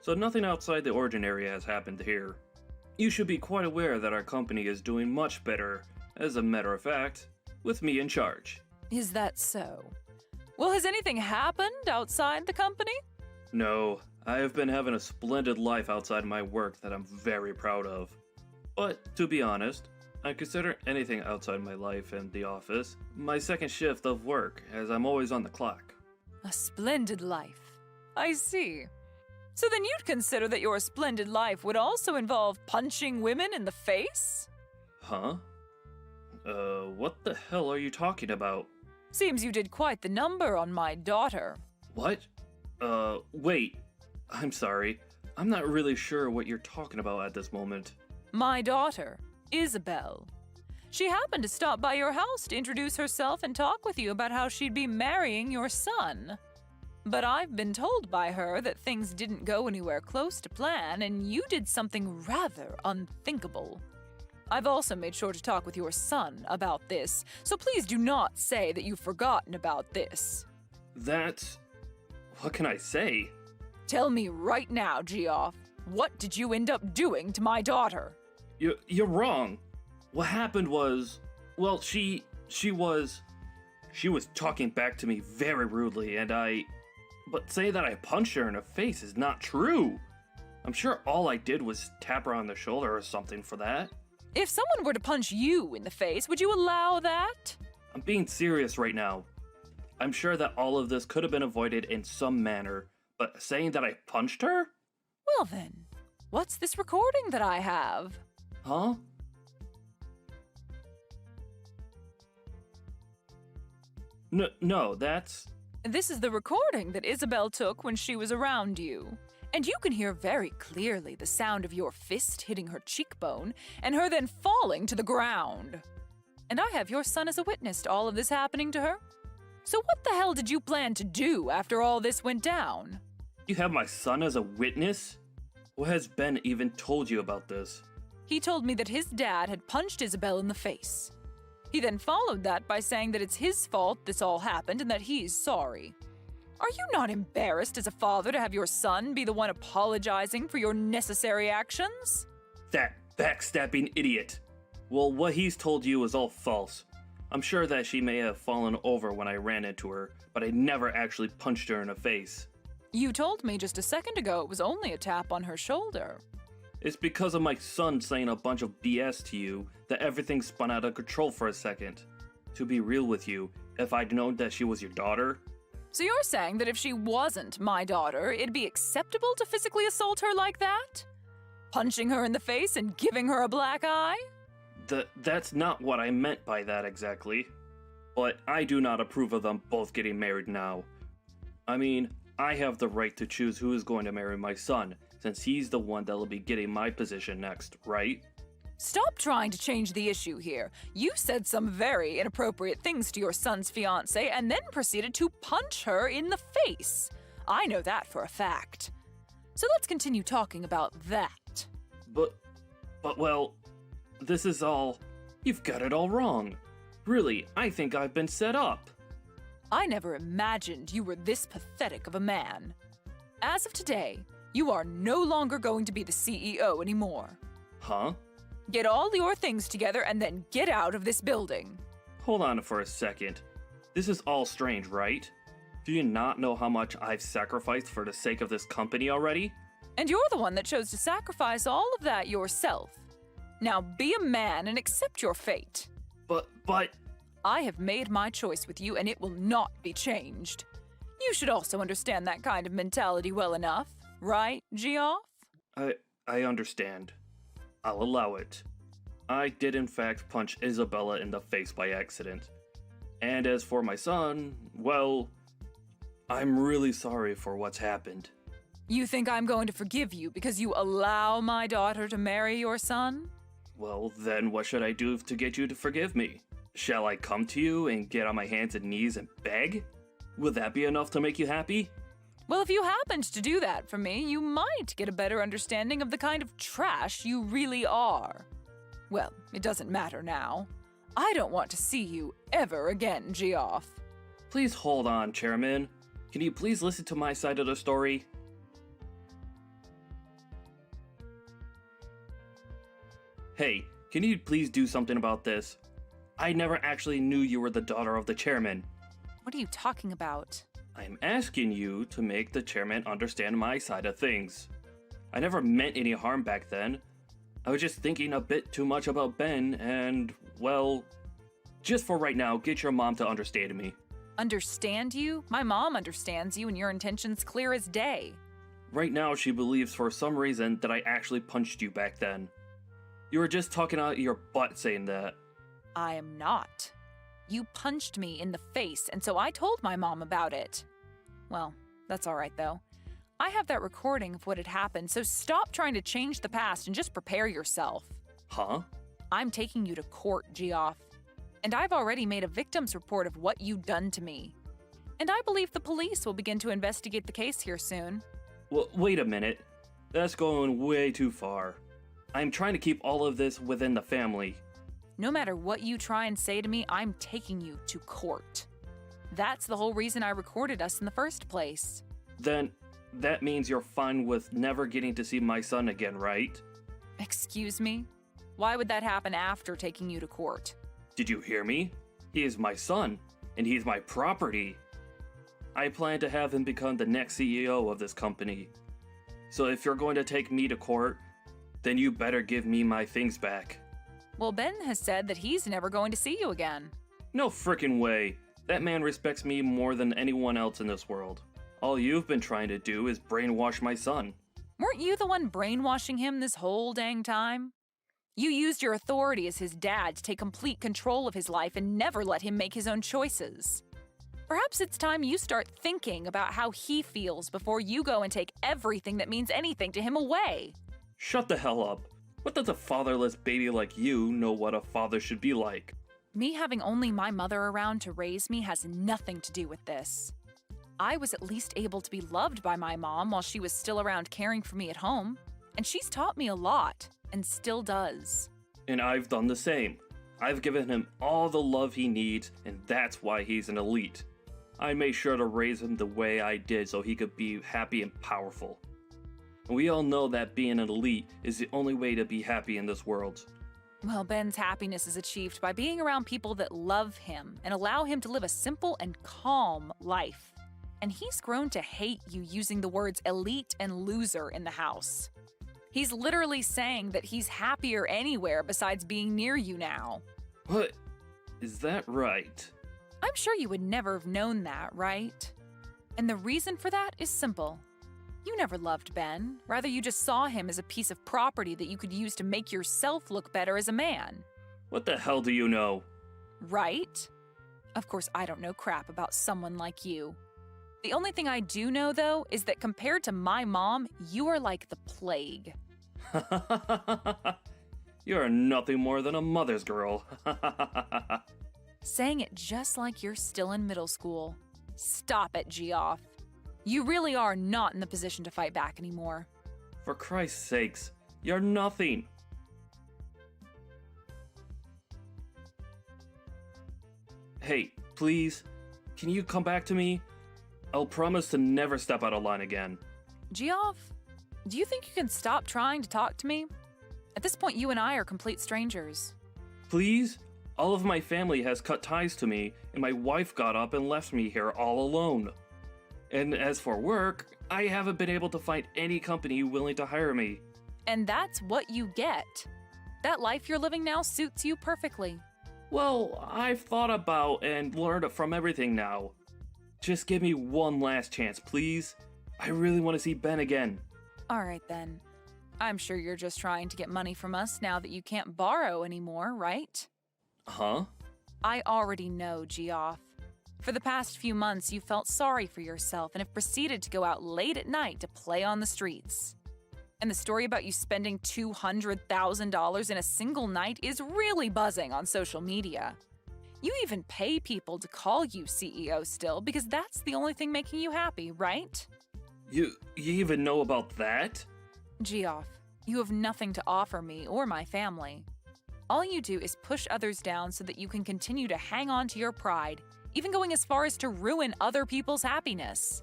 so nothing outside the ordinary has happened here. You should be quite aware that our company is doing much better, as a matter of fact, with me in charge. Is that so? Well, has anything happened outside the company? No, I have been having a splendid life outside my work that I'm very proud of. But, to be honest, I consider anything outside my life and the office my second shift of work, as I'm always on the clock. A splendid life. I see. So then you'd consider that your splendid life would also involve punching women in the face? Huh? What the hell are you talking about? Seems you did quite the number on my daughter. What? Wait. I'm sorry. I'm not really sure what you're talking about at this moment. My daughter, Isabel. She happened to stop by your house to introduce herself and talk with you about how she'd be marrying your son. But I've been told by her that things didn't go anywhere close to plan, and you did something rather unthinkable. I've also made sure to talk with your son about this, so please do not say that you've forgotten about this. What can I say? Tell me right now, Geoff. What did you end up doing to my daughter? You're wrong. What happened was, well, she was talking back to me very rudely, but say that I punched her in the face is not true. I'm sure all I did was tap her on the shoulder or something for that. If someone were to punch you in the face, would you allow that? I'm being serious right now. I'm sure that all of this could have been avoided in some manner, but saying that I punched her? Well then, what's this recording that I have? Huh? No, that's... This is the recording that Isabel took when she was around you. And you can hear very clearly the sound of your fist hitting her cheekbone and her then falling to the ground. And I have your son as a witness to all of this happening to her. So what the hell did you plan to do after all this went down? You have my son as a witness? What has Ben even told you about this? He told me that his dad had punched Isabel in the face. He then followed that by saying that it's his fault this all happened and that he's sorry. Are you not embarrassed as a father to have your son be the one apologizing for your necessary actions? That backstabbing idiot. Well, what he's told you is all false. I'm sure that she may have fallen over when I ran into her, but I never actually punched her in the face. You told me just a second ago it was only a tap on her shoulder. It's because of my son saying a bunch of BS to you that everything spun out of control for a second. To be real with you, if I'd known that she was your daughter... So you're saying that if she wasn't my daughter, it'd be acceptable to physically assault her like that? Punching her in the face and giving her a black eye? That's not what I meant by that exactly. But I do not approve of them both getting married now. I mean, I have the right to choose who is going to marry my son, since he's the one that'll be getting my position next, right? Stop trying to change the issue here. You said some very inappropriate things to your son's fiancée and then proceeded to punch her in the face. I know that for a fact. So let's continue talking about that. But well, this is all... You've got it all wrong. Really, I think I've been set up. I never imagined you were this pathetic of a man. As of today, you are no longer going to be the CEO anymore. Huh? Get all your things together and then get out of this building. Hold on for a second. This is all strange, right? Do you not know how much I've sacrificed for the sake of this company already? And you're the one that chose to sacrifice all of that yourself. Now be a man and accept your fate. But... I have made my choice with you and it will not be changed. You should also understand that kind of mentality well enough, right, Geoff? I understand. I'll allow it. I did in fact punch Isabella in the face by accident. And as for my son, well, I'm really sorry for what's happened. You think I'm going to forgive you because you allow my daughter to marry your son? Well, then what should I do to get you to forgive me? Shall I come to you and get on my hands and knees and beg? Would that be enough to make you happy? Well, if you happened to do that for me, you might get a better understanding of the kind of trash you really are. Well, it doesn't matter now. I don't want to see you ever again, Geoff. Please hold on, Chairman. Can you please listen to my side of the story? Hey, can you please do something about this? I never actually knew you were the daughter of the chairman. What are you talking about? I'm asking you to make the chairman understand my side of things. I never meant any harm back then. I was just thinking a bit too much about Ben and, well, just for right now, get your mom to understand me. Understand you? My mom understands you and your intentions clear as day. Right now, she believes for some reason that I actually punched you back then. You were just talking out your butt saying that. I am not. You punched me in the face, and so I told my mom about it. Well, that's all right, though. I have that recording of what had happened, so stop trying to change the past and just prepare yourself. Huh? I'm taking you to court, Geoff. And I've already made a victim's report of what you've done to me. And I believe the police will begin to investigate the case here soon. Well, wait a minute. That's going way too far. I'm trying to keep all of this within the family. No matter what you try and say to me, I'm taking you to court. That's the whole reason I recorded us in the first place. Then, that means you're fine with never getting to see my son again, right? Excuse me? Why would that happen after taking you to court? Did you hear me? He is my son, and he's my property. I plan to have him become the next CEO of this company. So if you're going to take me to court, then you better give me my things back. Well, Ben has said that he's never going to see you again. No frickin' way. That man respects me more than anyone else in this world. All you've been trying to do is brainwash my son. Weren't you the one brainwashing him this whole dang time? You used your authority as his dad to take complete control of his life and never let him make his own choices. Perhaps it's time you start thinking about how he feels before you go and take everything that means anything to him away. Shut the hell up. What does a fatherless baby like you know what a father should be like? Me having only my mother around to raise me has nothing to do with this. I was at least able to be loved by my mom while she was still around caring for me at home, and she's taught me a lot, and still does. And I've done the same. I've given him all the love he needs, and that's why he's an elite. I made sure to raise him the way I did so he could be happy and powerful. We all know that being an elite is the only way to be happy in this world. Well, Ben's happiness is achieved by being around people that love him and allow him to live a simple and calm life. And he's grown to hate you using the words elite and loser in the house. He's literally saying that he's happier anywhere besides being near you now. What? Is that right? I'm sure you would never have known that, right? And the reason for that is simple. You never loved Ben. Rather, you just saw him as a piece of property that you could use to make yourself look better as a man. What the hell do you know? Right? Of course, I don't know crap about someone like you. The only thing I do know, though, is that compared to my mom, you are like the plague. You're nothing more than a mother's girl. Saying it just like you're still in middle school. Stop it, Geoff. You really are not in the position to fight back anymore. For Christ's sakes, you're nothing. Hey, please, can you come back to me? I'll promise to never step out of line again. Geoff, do you think you can stop trying to talk to me? At this point, you and I are complete strangers. Please? All of my family has cut ties to me, and my wife got up and left me here all alone. And as for work, I haven't been able to find any company willing to hire me. And that's what you get. That life you're living now suits you perfectly. Well, I've thought about and learned from everything now. Just give me one last chance, please. I really want to see Ben again. All right, then. I'm sure you're just trying to get money from us now that you can't borrow anymore, right? Huh? I already know, Geoff. For the past few months, you felt sorry for yourself and have proceeded to go out late at night to play on the streets. And the story about you spending $200,000 in a single night is really buzzing on social media. You even pay people to call you CEO still because that's the only thing making you happy, right? You even know about that? Geoff, you have nothing to offer me or my family. All you do is push others down so that you can continue to hang on to your pride, even going as far as to ruin other people's happiness.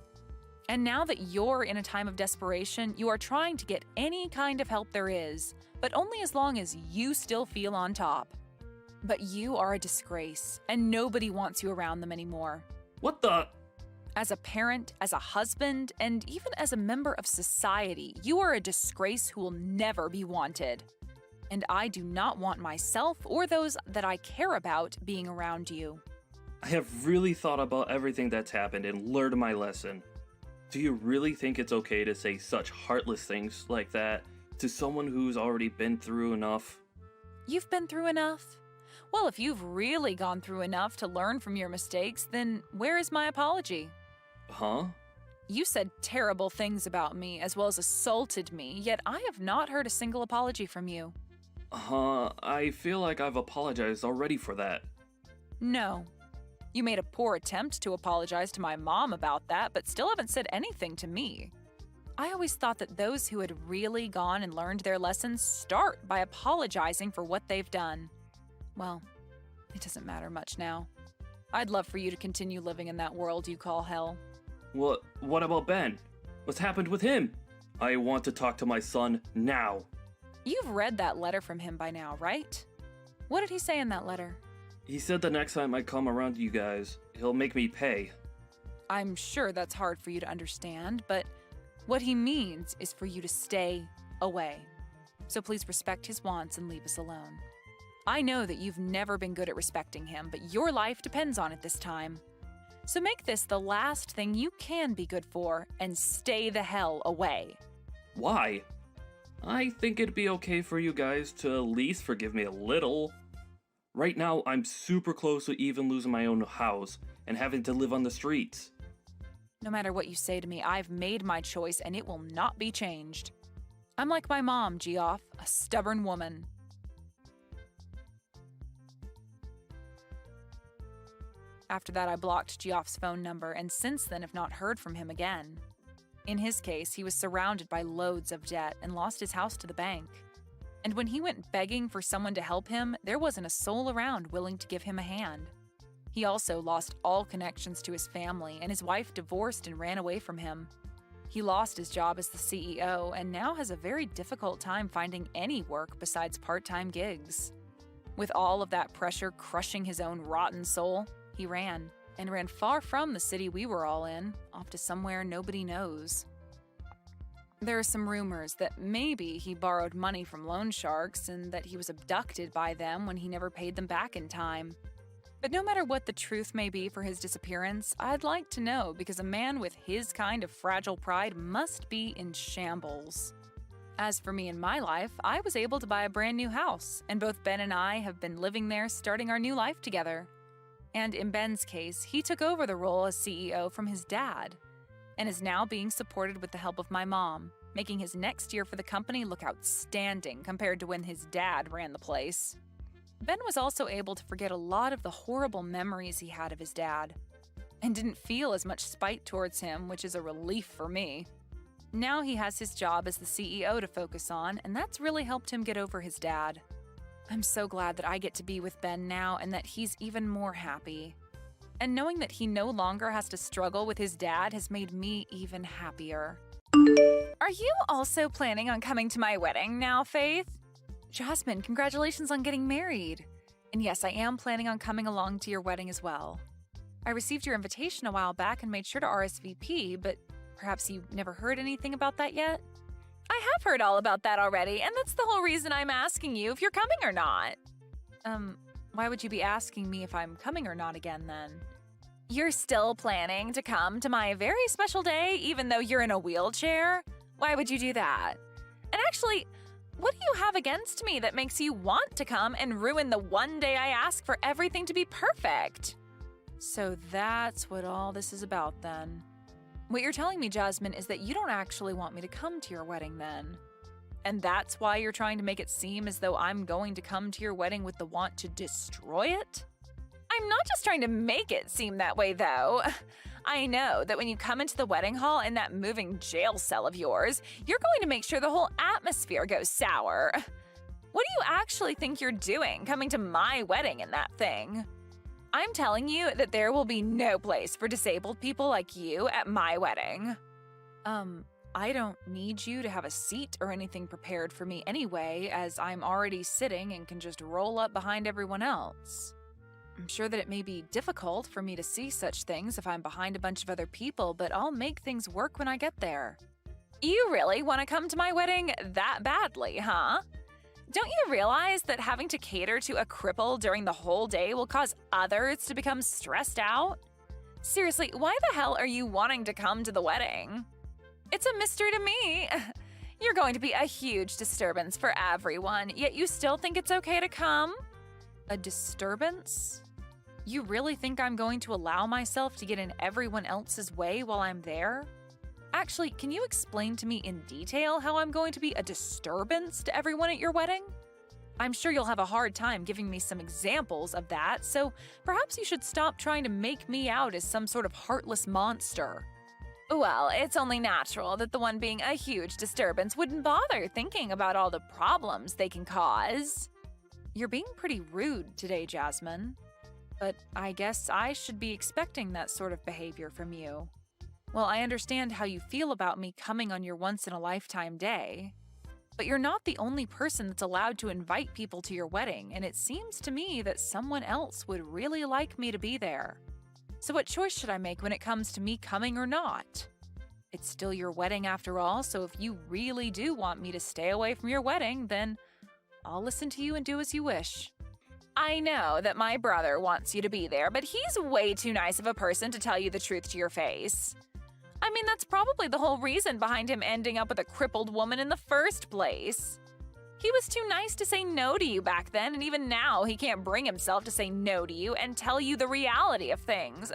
And now that you're in a time of desperation, you are trying to get any kind of help there is, but only as long as you still feel on top. But you are a disgrace, and nobody wants you around them anymore. What the? As a parent, as a husband, and even as a member of society, you are a disgrace who will never be wanted. And I do not want myself or those that I care about being around you. I have really thought about everything that's happened and learned my lesson. Do you really think it's okay to say such heartless things like that to someone who's already been through enough? You've been through enough? Well, if you've really gone through enough to learn from your mistakes, then where is my apology? Huh? You said terrible things about me as well as assaulted me, yet I have not heard a single apology from you. I feel like I've apologized already for that. No. You made a poor attempt to apologize to my mom about that, but still haven't said anything to me. I always thought that those who had really gone and learned their lessons start by apologizing for what they've done. Well, it doesn't matter much now. I'd love for you to continue living in that world you call hell. What about Ben? What's happened with him? I want to talk to my son now. You've read that letter from him by now, right? What did he say in that letter? He said the next time I come around you guys, he'll make me pay. I'm sure that's hard for you to understand, but what he means is for you to stay away. So please respect his wants and leave us alone. I know that you've never been good at respecting him, but your life depends on it this time. So make this the last thing you can be good for and stay the hell away. Why? I think it'd be okay for you guys to at least forgive me a little. Right now, I'm super close to even losing my own house and having to live on the streets. No matter what you say to me, I've made my choice and it will not be changed. I'm like my mom, Geoff, a stubborn woman. After that, I blocked Geoff's phone number and since then have not heard from him again. In his case, he was surrounded by loads of debt and lost his house to the bank. And when he went begging for someone to help him, there wasn't a soul around willing to give him a hand. He also lost all connections to his family, and his wife divorced and ran away from him. He lost his job as the CEO and now has a very difficult time finding any work besides part-time gigs. With all of that pressure crushing his own rotten soul, he ran far from the city we were all in, off to somewhere nobody knows. There are some rumors that maybe he borrowed money from loan sharks and that he was abducted by them when he never paid them back in time. But no matter what the truth may be for his disappearance, I'd like to know because a man with his kind of fragile pride must be in shambles. As for me and my life, I was able to buy a brand new house, and both Ben and I have been living there starting our new life together. And in Ben's case, he took over the role as CEO from his dad, and is now being supported with the help of my mom, making his next year for the company look outstanding compared to when his dad ran the place. Ben was also able to forget a lot of the horrible memories he had of his dad, and didn't feel as much spite towards him, which is a relief for me. Now he has his job as the CEO to focus on, and that's really helped him get over his dad. I'm so glad that I get to be with Ben now and that he's even more happy. And knowing that he no longer has to struggle with his dad has made me even happier. Are you also planning on coming to my wedding now, Faith? Jasmine, congratulations on getting married. And yes, I am planning on coming along to your wedding as well. I received your invitation a while back and made sure to RSVP, but perhaps you never heard anything about that yet? I have heard all about that already, and that's the whole reason I'm asking you if you're coming or not. Why would you be asking me if I'm coming or not again then? You're still planning to come to my very special day even though you're in a wheelchair? Why would you do that? And actually, what do you have against me that makes you want to come and ruin the one day I ask for everything to be perfect? So that's what all this is about then. What you're telling me, Jasmine, is that you don't actually want me to come to your wedding then. And that's why you're trying to make it seem as though I'm going to come to your wedding with the want to destroy it? I'm not just trying to make it seem that way, though. I know that when you come into the wedding hall in that moving jail cell of yours, you're going to make sure the whole atmosphere goes sour. What do you actually think you're doing coming to my wedding in that thing? I'm telling you that there will be no place for disabled people like you at my wedding. I don't need you to have a seat or anything prepared for me anyway, as I'm already sitting and can just roll up behind everyone else. I'm sure that it may be difficult for me to see such things if I'm behind a bunch of other people, but I'll make things work when I get there. You really want to come to my wedding that badly, huh? Don't you realize that having to cater to a cripple during the whole day will cause others to become stressed out? Seriously, why the hell are you wanting to come to the wedding? It's a mystery to me. You're going to be a huge disturbance for everyone, yet you still think it's okay to come? A disturbance? You really think I'm going to allow myself to get in everyone else's way while I'm there? Actually, can you explain to me in detail how I'm going to be a disturbance to everyone at your wedding? I'm sure you'll have a hard time giving me some examples of that, so perhaps you should stop trying to make me out as some sort of heartless monster. Well, it's only natural that the one being a huge disturbance wouldn't bother thinking about all the problems they can cause. You're being pretty rude today, Jasmine. But I guess I should be expecting that sort of behavior from you. Well, I understand how you feel about me coming on your once-in-a-lifetime day. But you're not the only person that's allowed to invite people to your wedding, and it seems to me that someone else would really like me to be there. So what choice should I make when it comes to me coming or not? It's still your wedding after all, so if you really do want me to stay away from your wedding, then I'll listen to you and do as you wish. I know that my brother wants you to be there, but he's way too nice of a person to tell you the truth to your face. I mean, that's probably the whole reason behind him ending up with a crippled woman in the first place. He was too nice to say no to you back then, and even now he can't bring himself to say no to you and tell you the reality of things.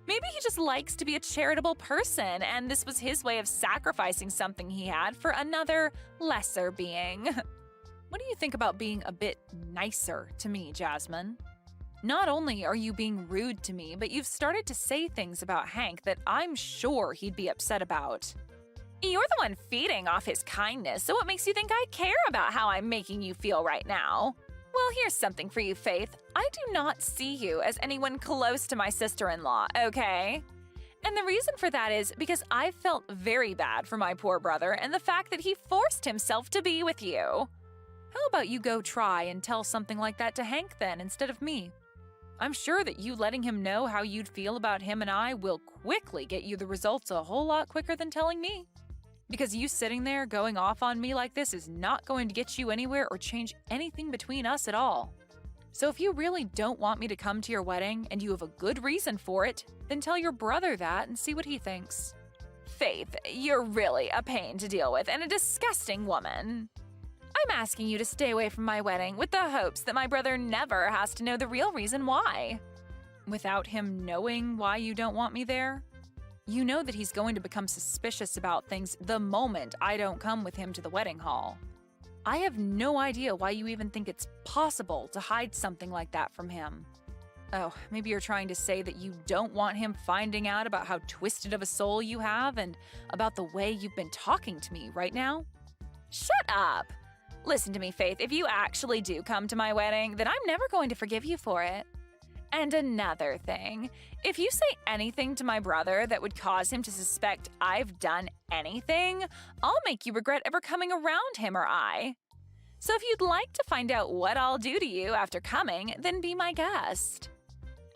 Maybe he just likes to be a charitable person, and this was his way of sacrificing something he had for another, lesser being. What do you think about being a bit nicer to me, Jasmine? Not only are you being rude to me, but you've started to say things about Hank that I'm sure he'd be upset about. You're the one feeding off his kindness, so what makes you think I care about how I'm making you feel right now? Well, here's something for you, Faith. I do not see you as anyone close to my sister-in-law, okay? And the reason for that is because I felt very bad for my poor brother and the fact that he forced himself to be with you. How about you go try and tell something like that to Hank then instead of me? I'm sure that you letting him know how you'd feel about him and I will quickly get you the results a whole lot quicker than telling me. Because you sitting there going off on me like this is not going to get you anywhere or change anything between us at all. So if you really don't want me to come to your wedding and you have a good reason for it, then tell your brother that and see what he thinks. Faith, you're really a pain to deal with and a disgusting woman. I'm asking you to stay away from my wedding with the hopes that my brother never has to know the real reason why. Without him knowing why you don't want me there? You know that he's going to become suspicious about things the moment I don't come with him to the wedding hall. I have no idea why you even think it's possible to hide something like that from him. Oh, maybe you're trying to say that you don't want him finding out about how twisted of a soul you have and about the way you've been talking to me right now? Shut up! Listen to me, Faith. If you actually do come to my wedding, then I'm never going to forgive you for it. And another thing, if you say anything to my brother that would cause him to suspect I've done anything, I'll make you regret ever coming around him or I. So if you'd like to find out what I'll do to you after coming, then be my guest.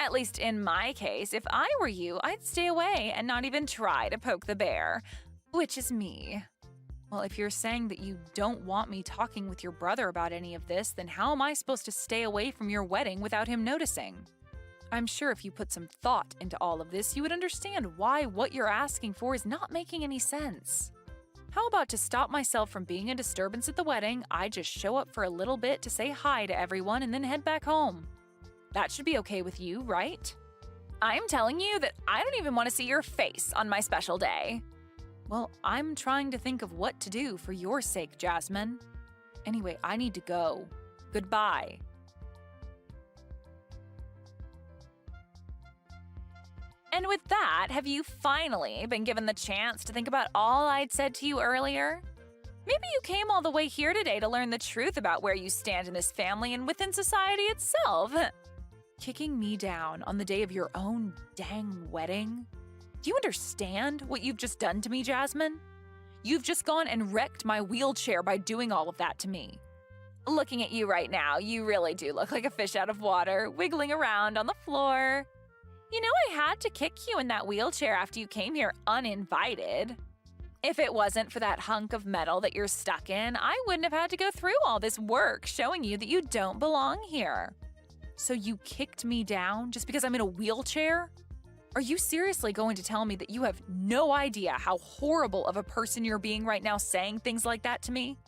At least in my case, if I were you, I'd stay away and not even try to poke the bear, which is me. Well, if you're saying that you don't want me talking with your brother about any of this, then how am I supposed to stay away from your wedding without him noticing? I'm sure if you put some thought into all of this, you would understand why what you're asking for is not making any sense. How about to stop myself from being a disturbance at the wedding, I just show up for a little bit to say hi to everyone and then head back home? That should be okay with you, right? I'm telling you that I don't even want to see your face on my special day. Well, I'm trying to think of what to do for your sake, Jasmine. Anyway, I need to go. Goodbye. And with that, have you finally been given the chance to think about all I'd said to you earlier? Maybe you came all the way here today to learn the truth about where you stand in this family and within society itself. Kicking me down on the day of your own dang wedding? Do you understand what you've just done to me, Jasmine? You've just gone and wrecked my wheelchair by doing all of that to me. Looking at you right now, you really do look like a fish out of water, wiggling around on the floor. You know, I had to kick you in that wheelchair after you came here uninvited. If it wasn't for that hunk of metal that you're stuck in, I wouldn't have had to go through all this work showing you that you don't belong here. So you kicked me down just because I'm in a wheelchair? Are you seriously going to tell me that you have no idea how horrible of a person you're being right now saying things like that to me?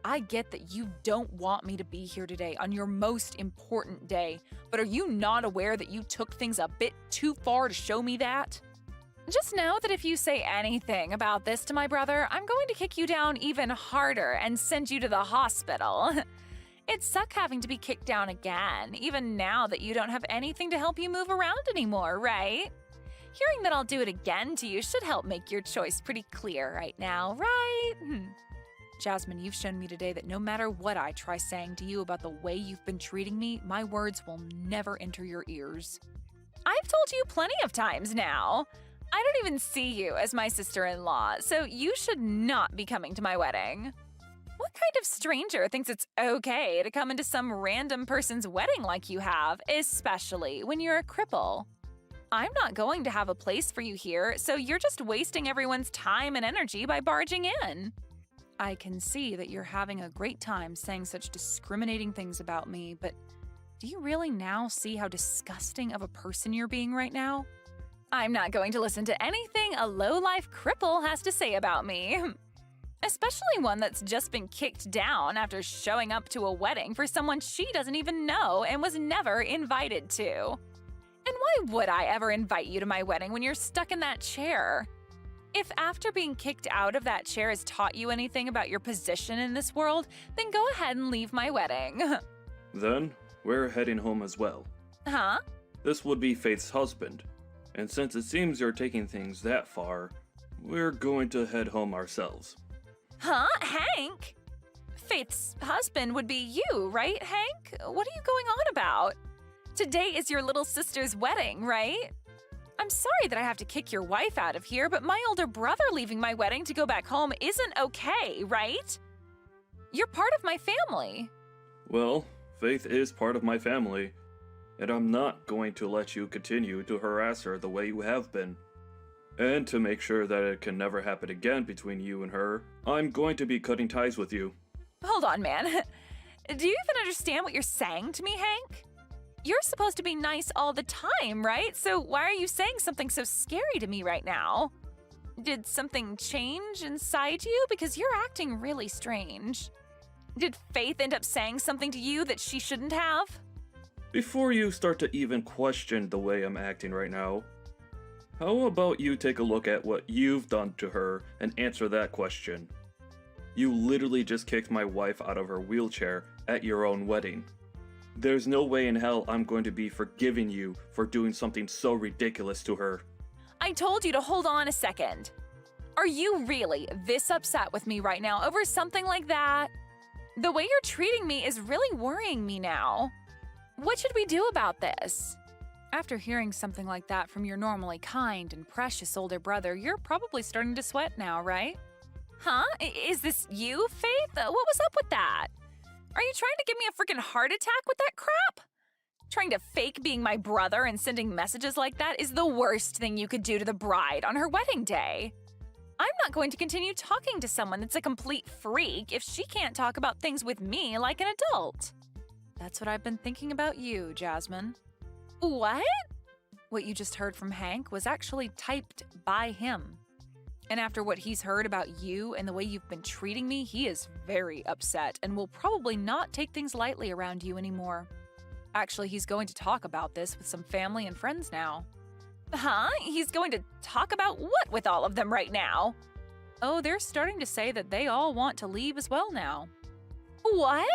I get that you don't want me to be here today on your most important day, but are you not aware that you took things a bit too far to show me that? Just know that if you say anything about this to my brother, I'm going to kick you down even harder and send you to the hospital. It'd suck having to be kicked down again, even now that you don't have anything to help you move around anymore, right? Hearing that I'll do it again to you should help make your choice pretty clear right now, right? Jasmine, you've shown me today that no matter what I try saying to you about the way you've been treating me, my words will never enter your ears. I've told you plenty of times now. I don't even see you as my sister-in-law, so you should not be coming to my wedding. What kind of stranger thinks it's okay to come into some random person's wedding like you have, especially when you're a cripple? I'm not going to have a place for you here, so you're just wasting everyone's time and energy by barging in. I can see that you're having a great time saying such discriminating things about me, but do you really now see how disgusting of a person you're being right now? I'm not going to listen to anything a low-life cripple has to say about me. Especially one that's just been kicked down after showing up to a wedding for someone she doesn't even know and was never invited to. And why would I ever invite you to my wedding when you're stuck in that chair? If after being kicked out of that chair has taught you anything about your position in this world, then go ahead and leave my wedding. Then, we're heading home as well. Huh? This would be Faith's husband, and since it seems you're taking things that far, we're going to head home ourselves. Huh? Hank? Faith's husband would be you, right, Hank? What are you going on about? Today is your little sister's wedding, right? I'm sorry that I have to kick your wife out of here, but my older brother leaving my wedding to go back home isn't okay, right? You're part of my family. Well, Faith is part of my family, and I'm not going to let you continue to harass her the way you have been. And to make sure that it can never happen again between you and her, I'm going to be cutting ties with you. Hold on, man. Do you even understand what you're saying to me, Hank? You're supposed to be nice all the time, right? So why are you saying something so scary to me right now? Did something change inside you? Because you're acting really strange. Did Faith end up saying something to you that she shouldn't have? Before you start to even question the way I'm acting right now, How about you take a look at what you've done to her and answer that question? You literally just kicked my wife out of her wheelchair at your own wedding. There's no way in hell I'm going to be forgiving you for doing something so ridiculous to her. I told you to hold on a second. Are you really this upset with me right now over something like that? The way you're treating me is really worrying me now. What should we do about this? After hearing something like that from your normally kind and precious older brother, you're probably starting to sweat now, right? Huh? Is this you, Faith? What was up with that? Are you trying to give me a freaking heart attack with that crap? Trying to fake being my brother and sending messages like that is the worst thing you could do to the bride on her wedding day. I'm not going to continue talking to someone that's a complete freak if she can't talk about things with me like an adult. That's what I've been thinking about you, Jasmine. What? What you just heard from Hank was actually typed by him. And after what he's heard about you and the way you've been treating me, he is very upset and will probably not take things lightly around you anymore. Actually, he's going to talk about this with some family and friends now. Huh? He's going to talk about what with all of them right now? Oh, they're starting to say that they all want to leave as well now. What?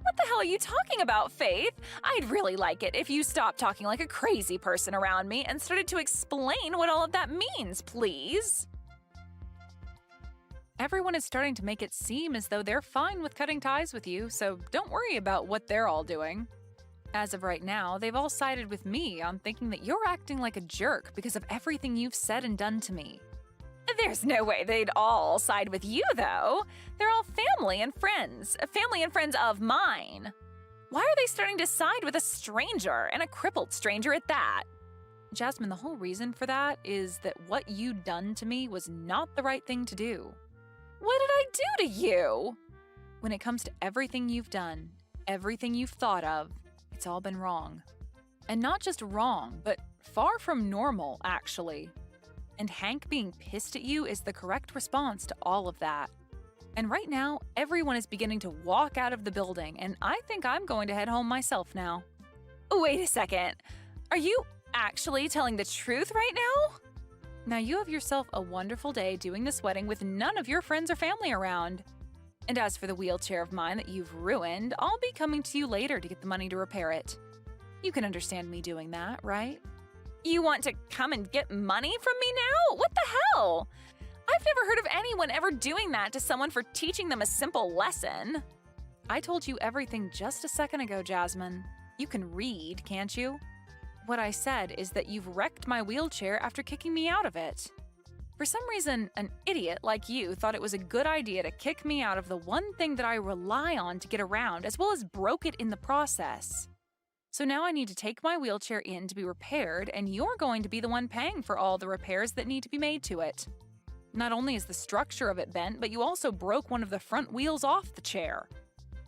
What the hell are you talking about, Faith? I'd really like it if you stopped talking like a crazy person around me and started to explain what all of that means, please. Everyone is starting to make it seem as though they're fine with cutting ties with you, so don't worry about what they're all doing. As of right now, they've all sided with me on thinking that you're acting like a jerk because of everything you've said and done to me. There's no way they'd all side with you, though. They're all family and friends of mine. Why are they starting to side with a stranger, and a crippled stranger at that? Jasmine, the whole reason for that is that what you done to me was not the right thing to do. What did I do to you? When it comes to everything you've done, everything you've thought of, it's all been wrong. And not just wrong, but far from normal, actually. And Hank being pissed at you is the correct response to all of that. And right now, everyone is beginning to walk out of the building, and I think I'm going to head home myself now. Wait a second. Are you actually telling the truth right now? Now you have yourself a wonderful day doing this wedding with none of your friends or family around. And as for the wheelchair of mine that you've ruined, I'll be coming to you later to get the money to repair it. You can understand me doing that, right? You want to come and get money from me now? What the hell? I've never heard of anyone ever doing that to someone for teaching them a simple lesson. I told you everything just a second ago, Jasmine. You can read, can't you? What I said is that you've wrecked my wheelchair after kicking me out of it. For some reason, an idiot like you thought it was a good idea to kick me out of the one thing that I rely on to get around, as well as broke it in the process. So now I need to take my wheelchair in to be repaired, and you're going to be the one paying for all the repairs that need to be made to it. Not only is the structure of it bent, but you also broke one of the front wheels off the chair.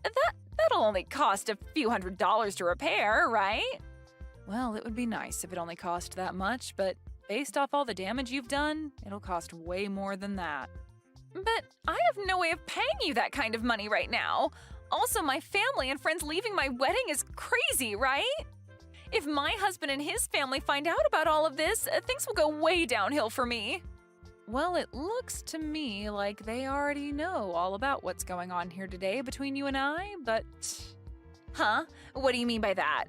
That'll only cost a few $100s to repair, right? Well, it would be nice if it only cost that much, but based off all the damage you've done, it'll cost way more than that. But I have no way of paying you that kind of money right now. Also, my family and friends leaving my wedding is crazy, right? If my husband and his family find out about all of this, things will go way downhill for me. Well, it looks to me like they already know all about what's going on here today between you and I, but... Huh? What do you mean by that?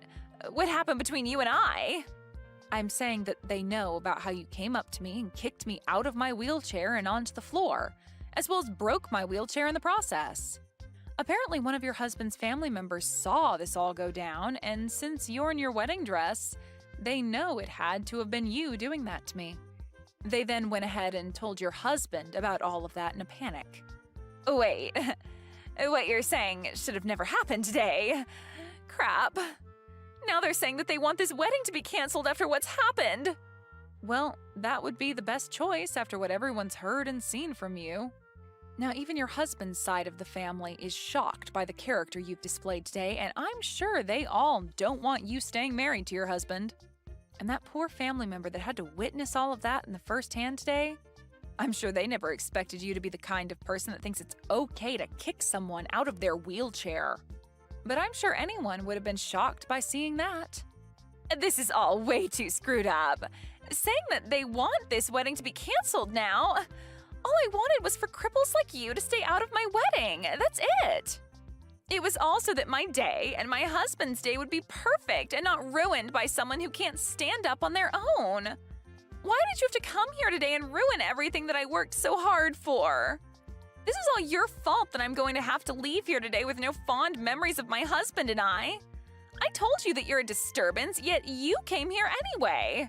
What happened between you and I? I'm saying that they know about how you came up to me and kicked me out of my wheelchair and onto the floor, as well as broke my wheelchair in the process. Apparently, one of your husband's family members saw this all go down, and since you're in your wedding dress, they know it had to have been you doing that to me. They then went ahead and told your husband about all of that in a panic. Wait, what you're saying should have never happened today. Crap. Now they're saying that they want this wedding to be canceled after what's happened. Well, that would be the best choice after what everyone's heard and seen from you. Now, even your husband's side of the family is shocked by the character you've displayed today, and I'm sure they all don't want you staying married to your husband. And that poor family member that had to witness all of that in the first hand today, I'm sure they never expected you to be the kind of person that thinks it's okay to kick someone out of their wheelchair. But I'm sure anyone would have been shocked by seeing that. This is all way too screwed up. Saying that they want this wedding to be canceled now. All I wanted was for cripples like you to stay out of my wedding. That's it. It was also that my day and my husband's day would be perfect and not ruined by someone who can't stand up on their own. Why did you have to come here today and ruin everything that I worked so hard for? This is all your fault that I'm going to have to leave here today with no fond memories of my husband and I. I told you that you're a disturbance, yet you came here anyway.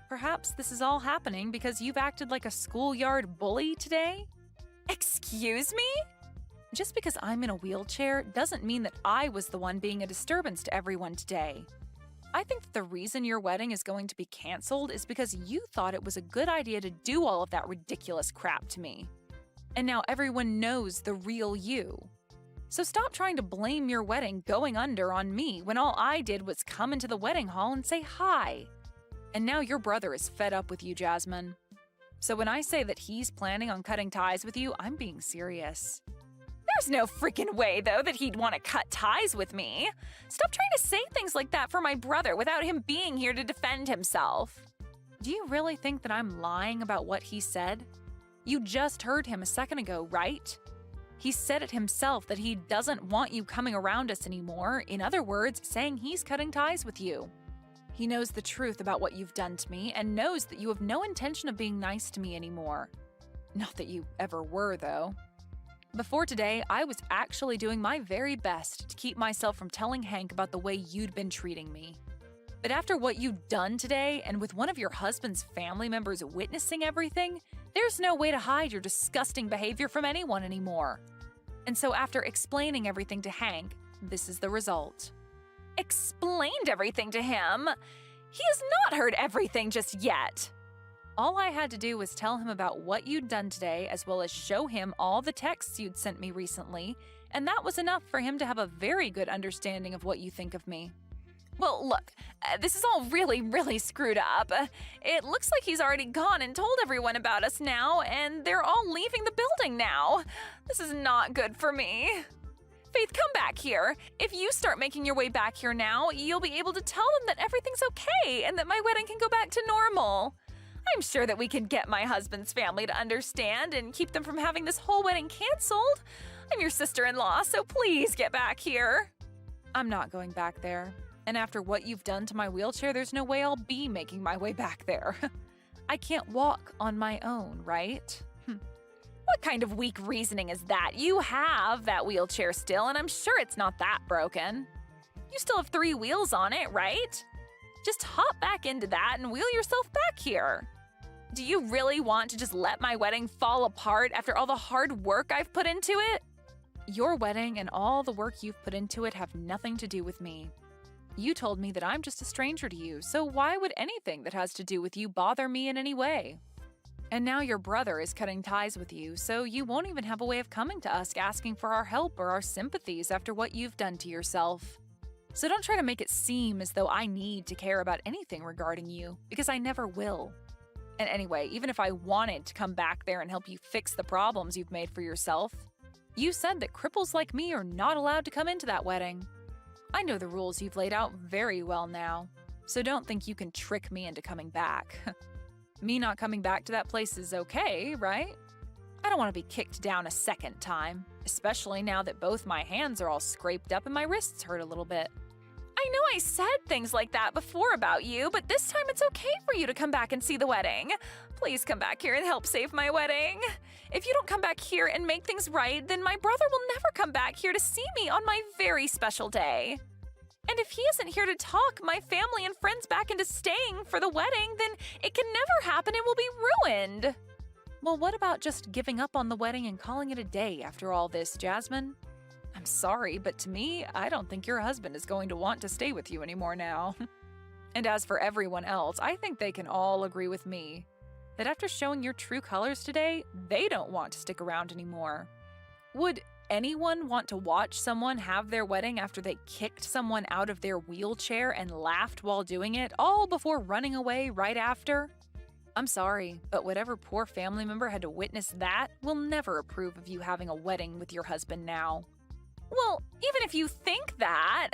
Perhaps this is all happening because you've acted like a schoolyard bully today? Excuse me? Just because I'm in a wheelchair doesn't mean that I was the one being a disturbance to everyone today. I think that the reason your wedding is going to be canceled is because you thought it was a good idea to do all of that ridiculous crap to me. And now everyone knows the real you. So stop trying to blame your wedding going under on me when all I did was come into the wedding hall and say hi. And now your brother is fed up with you, Jasmine. So when I say that he's planning on cutting ties with you, I'm being serious. There's no freaking way, though, that he'd want to cut ties with me. Stop trying to say things like that for my brother without him being here to defend himself. Do you really think that I'm lying about what he said? You just heard him a second ago, right? He said it himself that he doesn't want you coming around us anymore. In other words, saying he's cutting ties with you. He knows the truth about what you've done to me and knows that you have no intention of being nice to me anymore. Not that you ever were, though. Before today, I was actually doing my very best to keep myself from telling Hank about the way you'd been treating me. But after what you've done today, and with one of your husband's family members witnessing everything, there's no way to hide your disgusting behavior from anyone anymore. And so after explaining everything to Hank, this is the result. Explained everything to him? He has not heard everything just yet. All I had to do was tell him about what you'd done today, as well as show him all the texts you'd sent me recently, and that was enough for him to have a very good understanding of what you think of me. Well, look, this is all really screwed up. It looks like he's already gone and told everyone about us now, and they're all leaving the building now. This is not good for me. Faith, come back here. If you start making your way back here now, you'll be able to tell them that everything's okay and that my wedding can go back to normal. I'm sure that we can get my husband's family to understand and keep them from having this whole wedding canceled. I'm your sister-in-law, so please get back here. I'm not going back there. And after what you've done to my wheelchair, there's no way I'll be making my way back there. I can't walk on my own, right? What kind of weak reasoning is that? You have that wheelchair still, and I'm sure it's not that broken. You still have 3 wheels on it, right? Just hop back into that and wheel yourself back here. Do you really want to just let my wedding fall apart after all the hard work I've put into it? Your wedding and all the work you've put into it have nothing to do with me. You told me that I'm just a stranger to you, so why would anything that has to do with you bother me in any way? And now your brother is cutting ties with you, so you won't even have a way of coming to us asking for our help or our sympathies after what you've done to yourself. So don't try to make it seem as though I need to care about anything regarding you, because I never will. And anyway, even if I wanted to come back there and help you fix the problems you've made for yourself, you said that cripples like me are not allowed to come into that wedding. I know the rules you've laid out very well now, so don't think you can trick me into coming back. Me not coming back to that place is okay, right? I don't want to be kicked down a second time, especially now that both my hands are all scraped up and my wrists hurt a little bit. I know I said things like that before about you, but this time it's okay for you to come back and see the wedding. Please come back here and help save my wedding. If you don't come back here and make things right, then my brother will never come back here to see me on my very special day. And if he isn't here to talk my family and friends back into staying for the wedding, then it can never happen and we'll be ruined. Well, what about just giving up on the wedding and calling it a day after all this, Jasmine? I'm sorry, but to me, I don't think your husband is going to want to stay with you anymore now. And as for everyone else, I think they can all agree with me that after showing your true colors today, they don't want to stick around anymore. Would anyone want to watch someone have their wedding after they kicked someone out of their wheelchair and laughed while doing it, all before running away right after? I'm sorry, but whatever poor family member had to witness that will never approve of you having a wedding with your husband now. Well, even if you think that,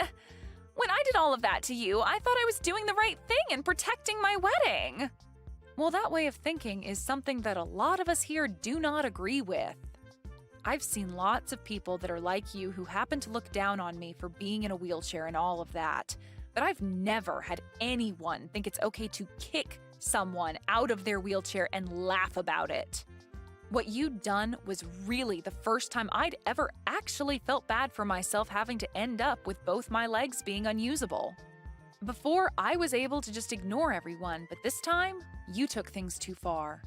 When I did all of that to you, I thought I was doing the right thing and protecting my wedding. Well, that way of thinking is something that a lot of us here do not agree with. I've seen lots of people that are like you who happen to look down on me for being in a wheelchair and all of that, but I've never had anyone think it's okay to kick someone out of their wheelchair and laugh about it. What you'd done was really the first time I'd ever actually felt bad for myself having to end up with both my legs being unusable. Before, I was able to just ignore everyone, but this time, you took things too far.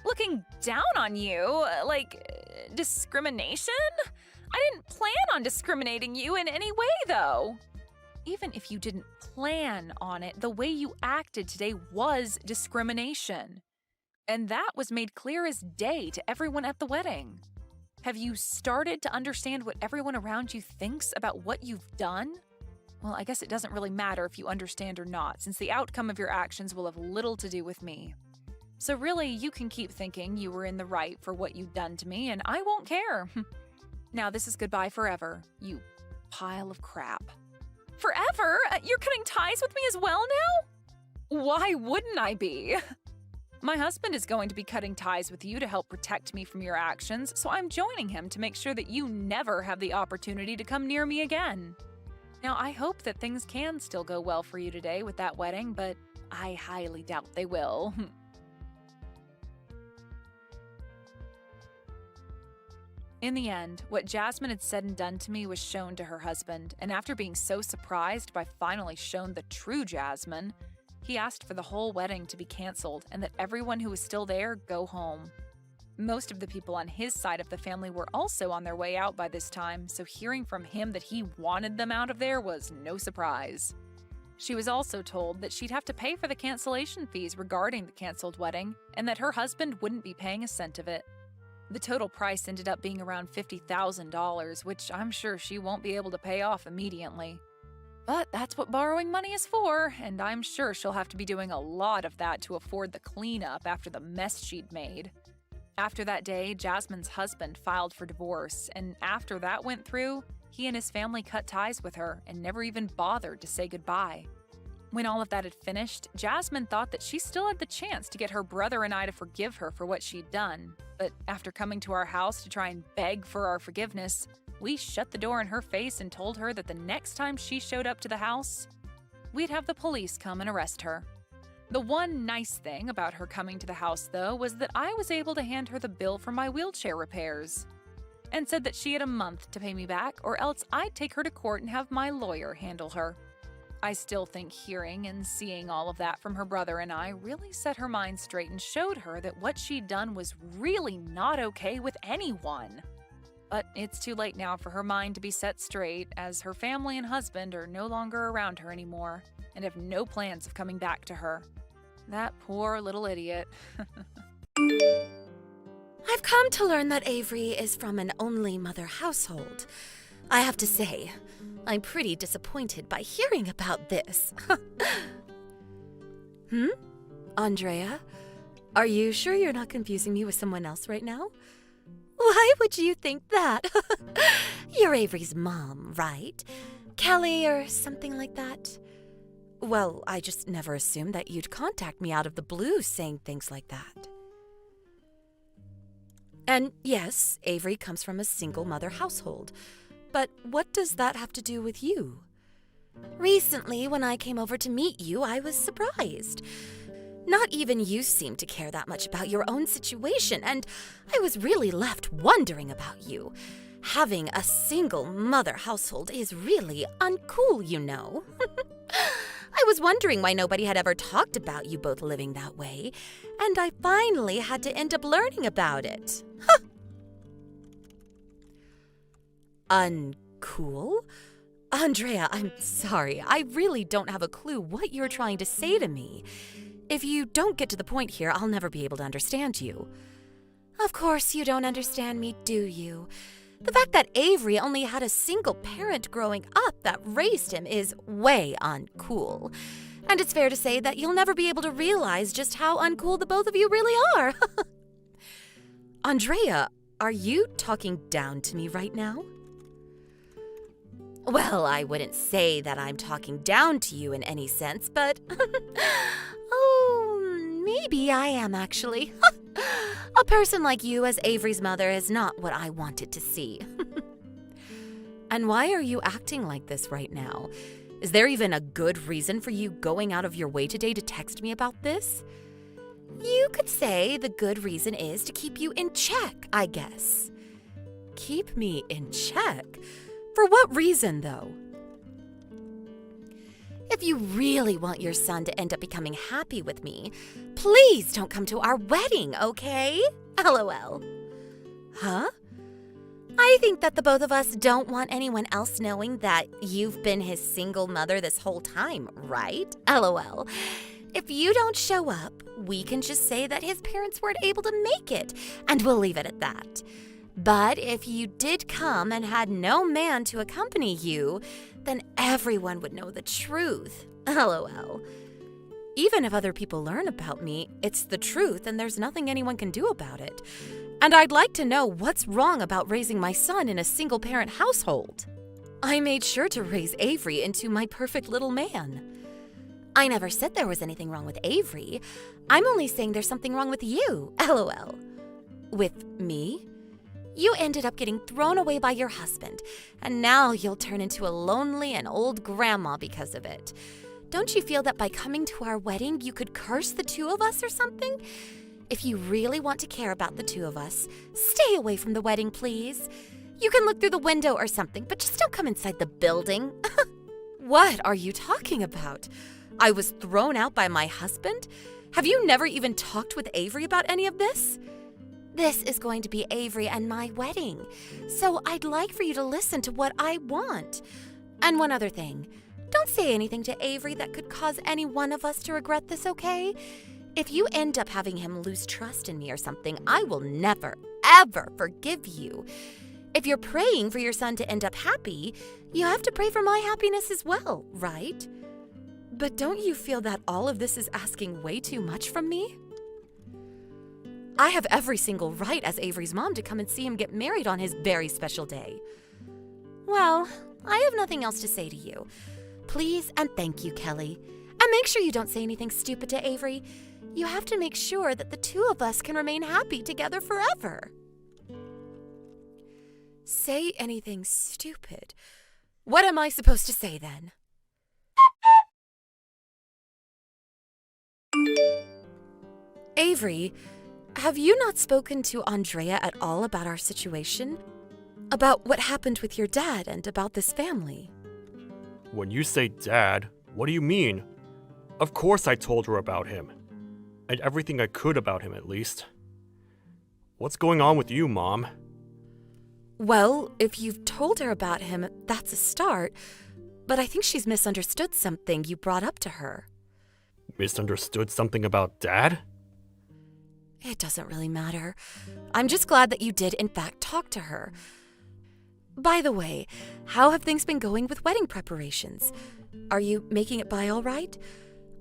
Looking down on you? Like, discrimination? I didn't plan on discriminating you in any way, though. Even if you didn't plan on it, the way you acted today was discrimination. And that was made clear as day to everyone at the wedding. Have you started to understand what everyone around you thinks about what you've done? Well, I guess it doesn't really matter if you understand or not, since the outcome of your actions will have little to do with me. So really, you can keep thinking you were in the right for what you'd done to me, and I won't care. Now this is goodbye forever, you pile of crap. Forever? You're cutting ties with me as well now? Why wouldn't I be? My husband is going to be cutting ties with you to help protect me from your actions, so I'm joining him to make sure that you never have the opportunity to come near me again. Now, I hope that things can still go well for you today with that wedding, but I highly doubt they will. In the end, what Jasmine had said and done to me was shown to her husband, and after being so surprised by finally shown the true Jasmine, he asked for the whole wedding to be canceled and that everyone who was still there go home. Most of the people on his side of the family were also on their way out by this time, so hearing from him that he wanted them out of there was no surprise. She was also told that she'd have to pay for the cancellation fees regarding the canceled wedding and that her husband wouldn't be paying a cent of it. The total price ended up being around $50,000, which I'm sure she won't be able to pay off immediately. But that's what borrowing money is for, and I'm sure she'll have to be doing a lot of that to afford the cleanup after the mess she'd made. After that day, Jasmine's husband filed for divorce, and after that went through, he and his family cut ties with her and never even bothered to say goodbye. When all of that had finished, Jasmine thought that she still had the chance to get her brother and I to forgive her for what she'd done, but after coming to our house to try and beg for our forgiveness, we shut the door in her face and told her that the next time she showed up to the house, we'd have the police come and arrest her. The one nice thing about her coming to the house, though, was that I was able to hand her the bill for my wheelchair repairs, and said that she had a month to pay me back, or else I'd take her to court and have my lawyer handle her. I still think hearing and seeing all of that from her brother and I really set her mind straight and showed her that what she'd done was really not okay with anyone. But it's too late now for her mind to be set straight, as her family and husband are no longer around her anymore and have no plans of coming back to her. That poor little idiot. I've come to learn that Avery is from an only mother household. I have to say, I'm pretty disappointed by hearing about this. Andrea? Are you sure you're not confusing me with someone else right now? Why would you think that? You're Avery's mom, right? Kelly or something like that? Well, I just never assumed that you'd contact me out of the blue saying things like that. And yes, Avery comes from a single mother household. But what does that have to do with you? Recently, when I came over to meet you, I was surprised. Not even you seemed to care that much about your own situation, and I was really left wondering about you. Having a single mother household is really uncool, you know. I was wondering why nobody had ever talked about you both living that way, and I finally had to end up learning about it. Uncool? Andrea, I'm sorry. I really don't have a clue what you're trying to say to me. If you don't get to the point here, I'll never be able to understand you. Of course you don't understand me, do you? The fact that Avery only had a single parent growing up that raised him is way uncool. And it's fair to say that you'll never be able to realize just how uncool the both of you really are. Andrea, are you talking down to me right now? Well, I wouldn't say that I'm talking down to you in any sense, but oh, maybe I am actually. A person like you as Avery's mother is not what I wanted to see. And why are you acting like this right now? Is there even a good reason for you going out of your way today to text me about this? You could say the good reason is to keep you in check, I guess. Keep me in check? For what reason, though? If you really want your son to end up becoming happy with me, please don't come to our wedding, okay? LOL. Huh? I think that the both of us don't want anyone else knowing that you've been his single mother this whole time, right? LOL. If you don't show up, we can just say that his parents weren't able to make it, and we'll leave it at that. But if you did come and had no man to accompany you, then everyone would know the truth. LOL. Even if other people learn about me, it's the truth and there's nothing anyone can do about it. And I'd like to know what's wrong about raising my son in a single-parent household. I made sure to raise Avery into my perfect little man. I never said there was anything wrong with Avery. I'm only saying there's something wrong with you. LOL. With me? You ended up getting thrown away by your husband, and now you'll turn into a lonely and old grandma because of it. Don't you feel that by coming to our wedding, you could curse the two of us or something? If you really want to care about the two of us, stay away from the wedding, please. You can look through the window or something, but just don't come inside the building. What are you talking about? I was thrown out by my husband? Have you never even talked with Avery about any of this? This is going to be Avery and my wedding, so I'd like for you to listen to what I want. And one other thing, don't say anything to Avery that could cause any one of us to regret this, okay? If you end up having him lose trust in me or something, I will never, ever forgive you. If you're praying for your son to end up happy, you have to pray for my happiness as well, right? But don't you feel that all of this is asking way too much from me? I have every single right as Avery's mom to come and see him get married on his very special day. Well, I have nothing else to say to you. Please and thank you, Kelly. And make sure you don't say anything stupid to Avery. You have to make sure that the two of us can remain happy together forever. Say anything stupid? What am I supposed to say then? Avery, have you not spoken to Andrea at all about our situation? About what happened with your dad and about this family? When you say dad, what do you mean? Of course I told her about him. And everything I could about him, at least. What's going on with you, Mom? Well, if you've told her about him, that's a start. But I think she's misunderstood something you brought up to her. Misunderstood something about Dad? It doesn't really matter. I'm just glad that you did, in fact, talk to her. By the way, how have things been going with wedding preparations? Are you making it by all right?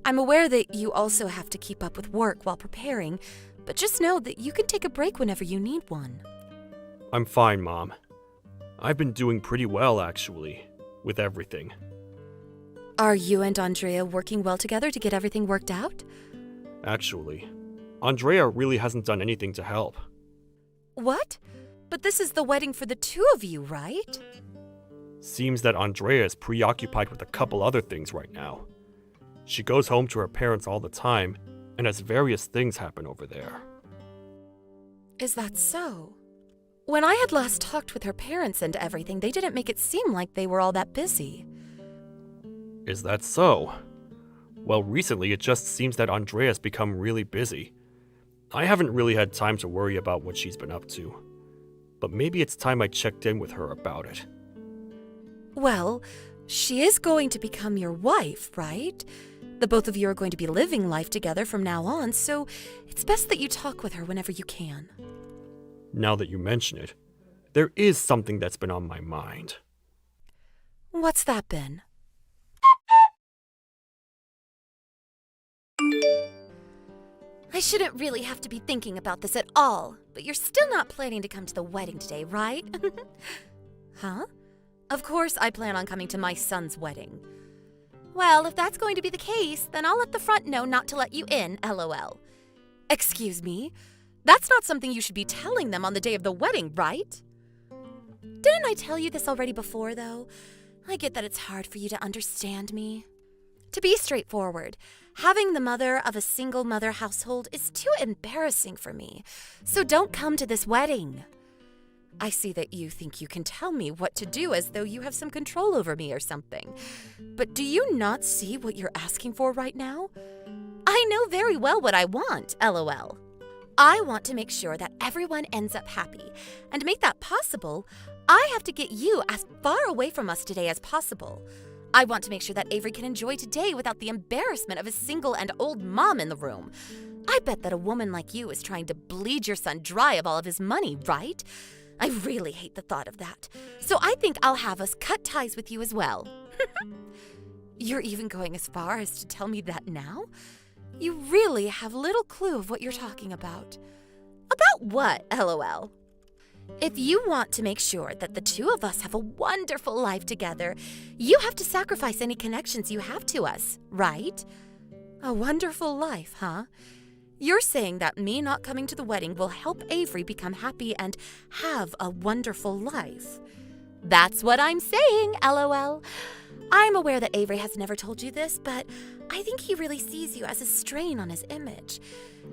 I'm aware that you also have to keep up with work while preparing, but just know that you can take a break whenever you need one. I'm fine, Mom. I've been doing pretty well, actually, with everything. Are you and Andrea working well together to get everything worked out? Actually, Andrea really hasn't done anything to help. What? But this is the wedding for the two of you, right? Seems that Andrea is preoccupied with a couple other things right now. She goes home to her parents all the time and has various things happen over there. Is that so? When I had last talked with her parents and everything, they didn't make it seem like they were all that busy. Is that so? Well, recently it just seems that Andrea's become really busy. I haven't really had time to worry about what she's been up to. But maybe it's time I checked in with her about it. Well, she is going to become your wife, right? The both of you are going to be living life together from now on, so it's best that you talk with her whenever you can. Now that you mention it, there is something that's been on my mind. What's that been? I shouldn't really have to be thinking about this at all, but you're still not planning to come to the wedding today, right? Huh? Of course I plan on coming to my son's wedding. Well, if that's going to be the case, then I'll let the front know not to let you in, LOL. Excuse me? That's not something you should be telling them on the day of the wedding, right? Didn't I tell you this already before, though? I get that it's hard for you to understand me. To be straightforward, having the mother of a single mother household is too embarrassing for me, so don't come to this wedding. I see that you think you can tell me what to do as though you have some control over me or something. But do you not see what you're asking for right now? I know very well what I want, LOL. I want to make sure that everyone ends up happy. And to make that possible, I have to get you as far away from us today as possible. I want to make sure that Avery can enjoy today without the embarrassment of a single and old mom in the room. I bet that a woman like you is trying to bleed your son dry of all of his money, right? I really hate the thought of that. So I think I'll have us cut ties with you as well. You're even going as far as to tell me that now? You really have little clue of what you're talking about. About what, LOL? If you want to make sure that the two of us have a wonderful life together, you have to sacrifice any connections you have to us, right? A wonderful life, huh? You're saying that me not coming to the wedding will help Avery become happy and have a wonderful life. That's what I'm saying, LOL. I'm aware that Avery has never told you this, but I think he really sees you as a strain on his image.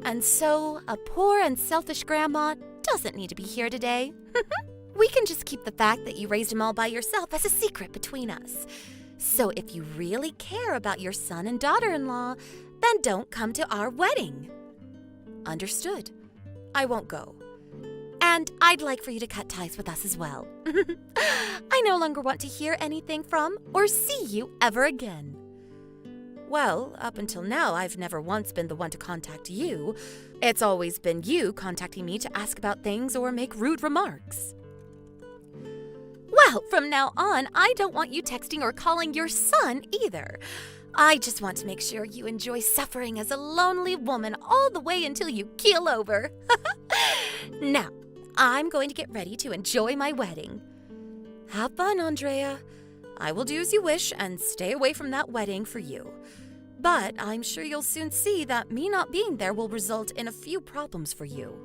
And so, a poor and selfish grandma doesn't need to be here today. We can just keep the fact that you raised him all by yourself as a secret between us. So if you really care about your son and daughter-in-law, then don't come to our wedding. Understood. I won't go. And I'd like for you to cut ties with us as well. I no longer want to hear anything from or see you ever again. Well, up until now, I've never once been the one to contact you. It's always been you contacting me to ask about things or make rude remarks. Well, from now on, I don't want you texting or calling your son either. I just want to make sure you enjoy suffering as a lonely woman all the way until you keel over. Now, I'm going to get ready to enjoy my wedding. Have fun, Andrea. I will do as you wish and stay away from that wedding for you. But I'm sure you'll soon see that me not being there will result in a few problems for you.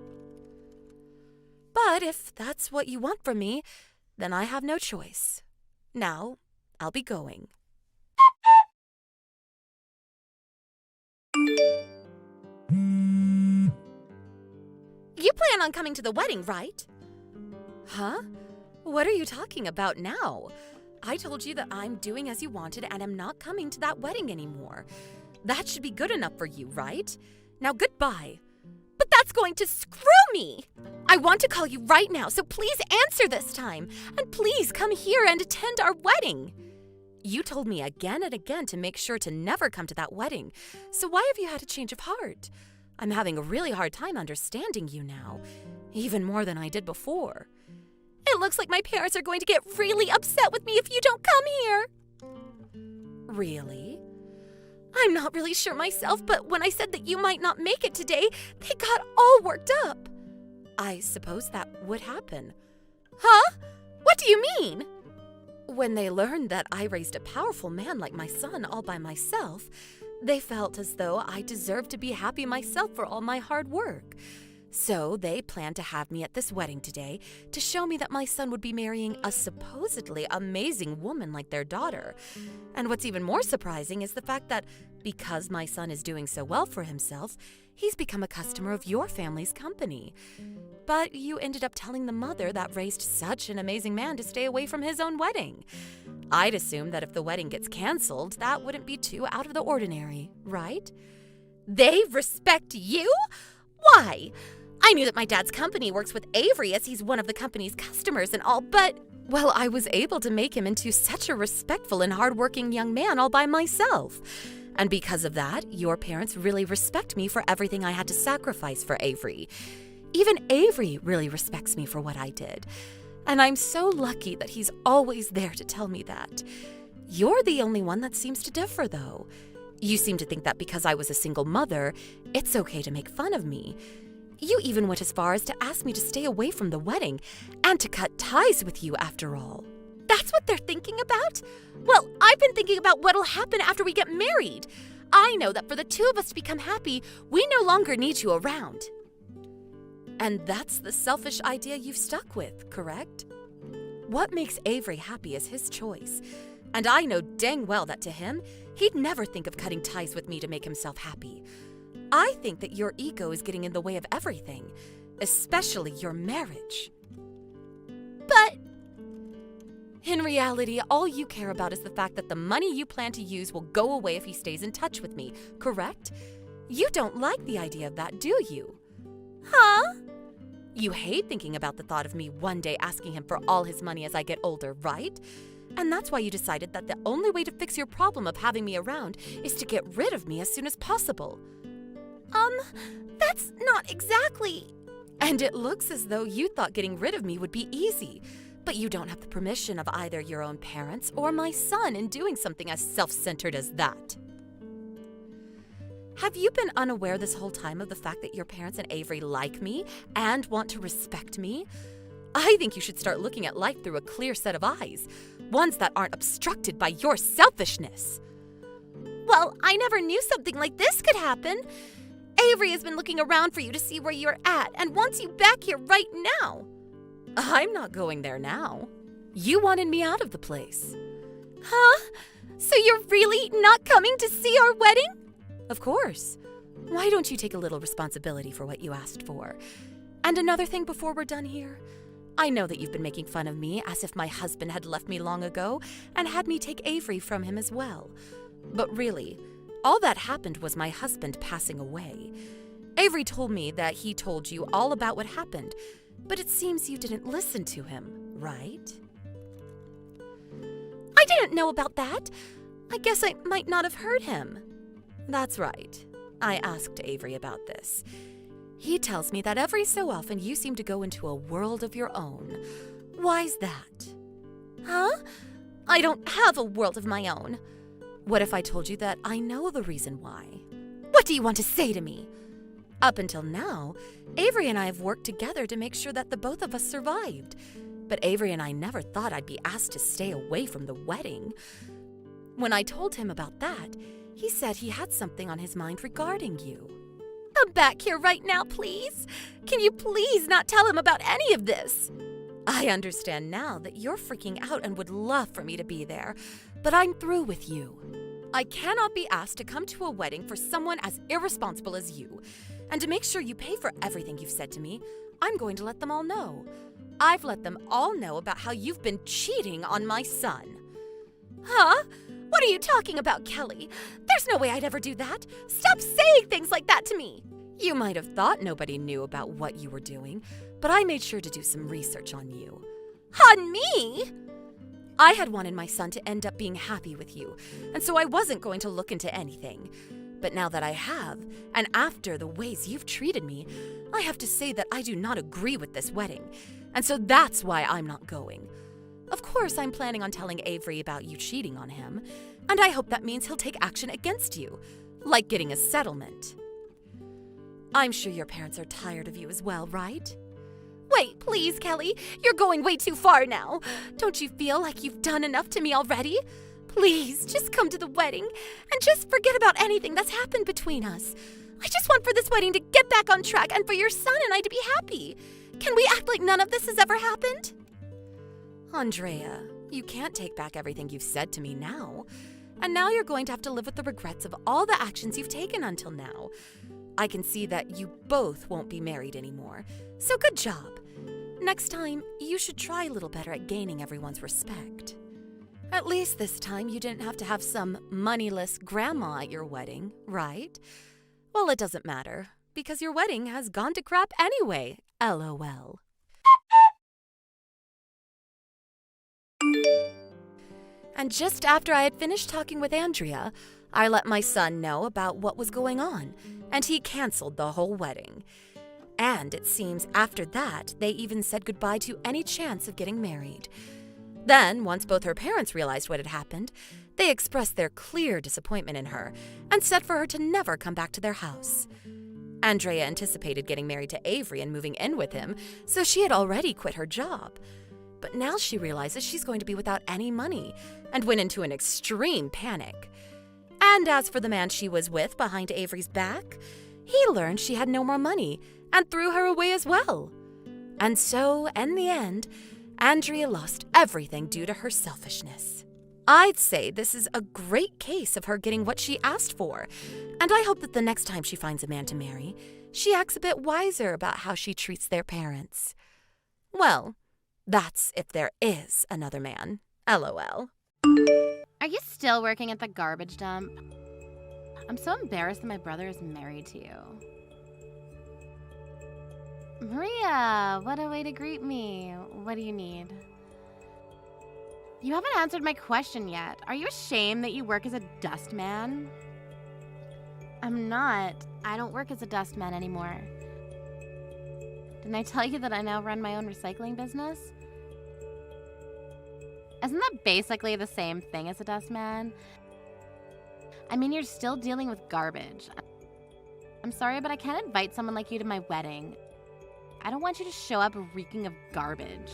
But if that's what you want from me, then I have no choice. Now, I'll be going. You plan on coming to the wedding, right? Huh? What are you talking about now? I told you that I'm doing as you wanted and am not coming to that wedding anymore. That should be good enough for you, right? Now goodbye. But that's going to screw me! I want to call you right now, so please answer this time. And please come here and attend our wedding. You told me again and again to make sure to never come to that wedding. So why have you had a change of heart? I'm having a really hard time understanding you now, even more than I did before. It looks like my parents are going to get really upset with me if you don't come here. Really? I'm not really sure myself, but when I said that you might not make it today, they got all worked up. I suppose that would happen. Huh? What do you mean? When they learned that I raised a powerful man like my son all by myself, they felt as though I deserved to be happy myself for all my hard work. So they planned to have me at this wedding today to show me that my son would be marrying a supposedly amazing woman like their daughter. And what's even more surprising is the fact that because my son is doing so well for himself, he's become a customer of your family's company. But you ended up telling the mother that raised such an amazing man to stay away from his own wedding. I'd assume that if the wedding gets canceled, that wouldn't be too out of the ordinary, right? They respect you? Why? I knew that my dad's company works with Avery as he's one of the company's customers and all, but, well, I was able to make him into such a respectful and hardworking young man all by myself. And because of that, your parents really respect me for everything I had to sacrifice for Avery. Even Avery really respects me for what I did. And I'm so lucky that he's always there to tell me that. You're the only one that seems to differ, though. You seem to think that because I was a single mother, it's okay to make fun of me. You even went as far as to ask me to stay away from the wedding and to cut ties with you after all. That's what they're thinking about? Well, I've been thinking about what'll happen after we get married. I know that for the two of us to become happy, we no longer need you around. And that's the selfish idea you've stuck with, correct? What makes Avery happy is his choice. And I know dang well that to him, he'd never think of cutting ties with me to make himself happy. I think that your ego is getting in the way of everything, especially your marriage. But in reality, all you care about is the fact that the money you plan to use will go away if he stays in touch with me, correct? You don't like the idea of that, do you? Huh? You hate thinking about the thought of me one day asking him for all his money as I get older, right? And that's why you decided that the only way to fix your problem of having me around is to get rid of me as soon as possible. That's not exactly... And it looks as though you thought getting rid of me would be easy. But you don't have the permission of either your own parents or my son in doing something as self-centered as that. Have you been unaware this whole time of the fact that your parents and Avery like me and want to respect me? I think you should start looking at life through a clear set of eyes, ones that aren't obstructed by your selfishness. Well, I never knew something like this could happen. Avery has been looking around for you to see where you're at and wants you back here right now. I'm not going there now. You wanted me out of the place. Huh? So you're really not coming to see our wedding? Of course. Why don't you take a little responsibility for what you asked for? And another thing before we're done here. I know that you've been making fun of me as if my husband had left me long ago and had me take Avery from him as well. But really, all that happened was my husband passing away. Avery told me that he told you all about what happened, but it seems you didn't listen to him, right? I didn't know about that. I guess I might not have heard him. That's right. I asked Avery about this. He tells me that every so often you seem to go into a world of your own. Why's that? Huh? I don't have a world of my own. What if I told you that I know the reason why? What do you want to say to me? Up until now, Avery and I have worked together to make sure that the both of us survived. But Avery and I never thought I'd be asked to stay away from the wedding. When I told him about that, he said he had something on his mind regarding you. Come back here right now, please. Can you please not tell him about any of this? I understand now that you're freaking out and would love for me to be there, but I'm through with you. I cannot be asked to come to a wedding for someone as irresponsible as you. And to make sure you pay for everything you've said to me, I'm going to let them all know. I've let them all know about how you've been cheating on my son. Huh? What are you talking about, Kelly? There's no way I'd ever do that. Stop saying things like that to me. You might have thought nobody knew about what you were doing, but I made sure to do some research on you. On me? I had wanted my son to end up being happy with you, and so I wasn't going to look into anything. But now that I have, and after the ways you've treated me, I have to say that I do not agree with this wedding, and so that's why I'm not going. Of course, I'm planning on telling Avery about you cheating on him, and I hope that means he'll take action against you, like getting a settlement. I'm sure your parents are tired of you as well, right? Wait, please, Kelly, you're going way too far now. Don't you feel like you've done enough to me already? Please, just come to the wedding, and just forget about anything that's happened between us. I just want for this wedding to get back on track and for your son and I to be happy. Can we act like none of this has ever happened? Andrea, you can't take back everything you've said to me now. And now you're going to have to live with the regrets of all the actions you've taken until now. I can see that you both won't be married anymore, so good job. Next time, you should try a little better at gaining everyone's respect. At least this time you didn't have to have some moneyless grandma at your wedding, right? Well, it doesn't matter, because your wedding has gone to crap anyway, LOL. And just after I had finished talking with Andrea, I let my son know about what was going on, and he canceled the whole wedding. And it seems after that, they even said goodbye to any chance of getting married. Then, once both her parents realized what had happened, they expressed their clear disappointment in her and said for her to never come back to their house. Andrea anticipated getting married to Avery and moving in with him, so she had already quit her job. But now she realizes she's going to be without any money and went into an extreme panic. And as for the man she was with behind Avery's back, he learned she had no more money and threw her away as well. And so, in the end, Andrea lost everything due to her selfishness. I'd say this is a great case of her getting what she asked for, and I hope that the next time she finds a man to marry, she acts a bit wiser about how she treats their parents. Well, that's if there is another man. LOL. Are you still working at the garbage dump? I'm so embarrassed that my brother is married to you. Maria, what a way to greet me. What do you need? You haven't answered my question yet. Are you ashamed that you work as a dustman? I'm not. I don't work as a dustman anymore. Didn't I tell you that I now run my own recycling business? Isn't that basically the same thing as a dustman? I mean, you're still dealing with garbage. I'm sorry, but I can't invite someone like you to my wedding. I don't want you to show up reeking of garbage.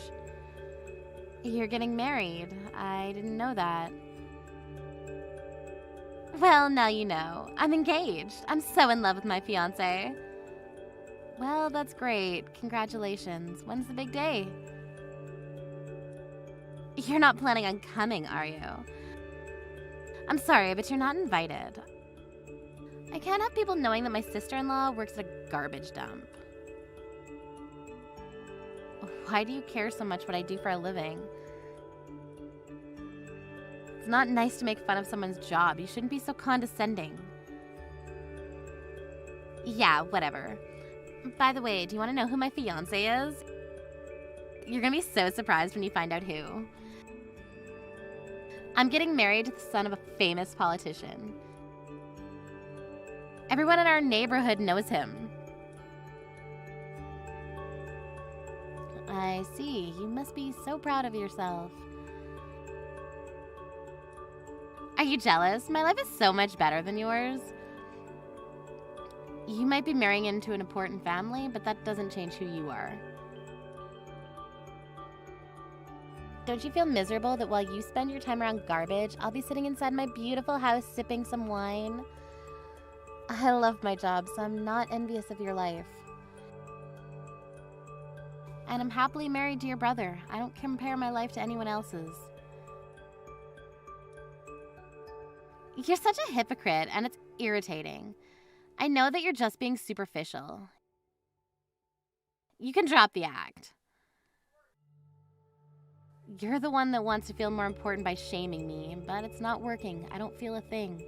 You're getting married. I didn't know that. Well, now you know. I'm engaged. I'm so in love with my fiancé. Well, that's great. Congratulations. When's the big day? You're not planning on coming, are you? I'm sorry, but you're not invited. I can't have people knowing that my sister-in-law works at a garbage dump. Why do you care so much what I do for a living? It's not nice to make fun of someone's job. You shouldn't be so condescending. Yeah, whatever. By the way, do you want to know who my fiancé is? You're gonna be so surprised when you find out who. I'm getting married to the son of a famous politician. Everyone in our neighborhood knows him. I see. You must be so proud of yourself. Are you jealous? My life is so much better than yours. You might be marrying into an important family, but that doesn't change who you are. Don't you feel miserable that while you spend your time around garbage, I'll be sitting inside my beautiful house sipping some wine? I love my job, so I'm not envious of your life. And I'm happily married to your brother. I don't compare my life to anyone else's. You're such a hypocrite, and it's irritating. I know that you're just being superficial. You can drop the act. You're the one that wants to feel more important by shaming me, but it's not working. I don't feel a thing.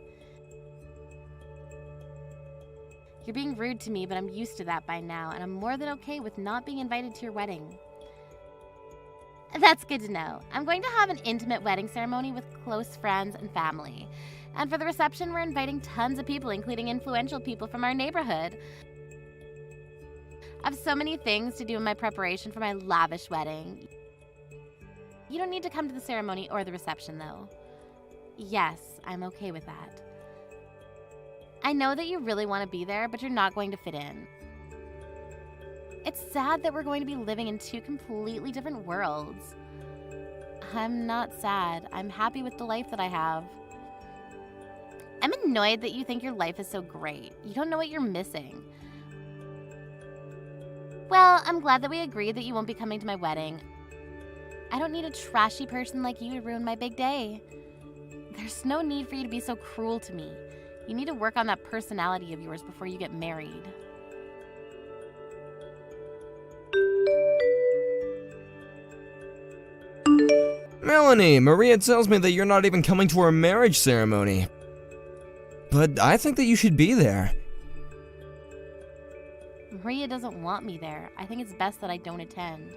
You're being rude to me, but I'm used to that by now, and I'm more than okay with not being invited to your wedding. That's good to know. I'm going to have an intimate wedding ceremony with close friends and family. And for the reception, we're inviting tons of people, including influential people from our neighborhood. I have so many things to do in my preparation for my lavish wedding. You don't need to come to the ceremony or the reception, though. Yes, I'm okay with that. I know that you really want to be there, but you're not going to fit in. It's sad that we're going to be living in two completely different worlds. I'm not sad. I'm happy with the life that I have. I'm annoyed that you think your life is so great. You don't know what you're missing. Well, I'm glad that we agreed that you won't be coming to my wedding. I don't need a trashy person like you to ruin my big day. There's no need for you to be so cruel to me. You need to work on that personality of yours before you get married. Melanie, Maria tells me that you're not even coming to our marriage ceremony. But I think that you should be there. Maria doesn't want me there. I think it's best that I don't attend.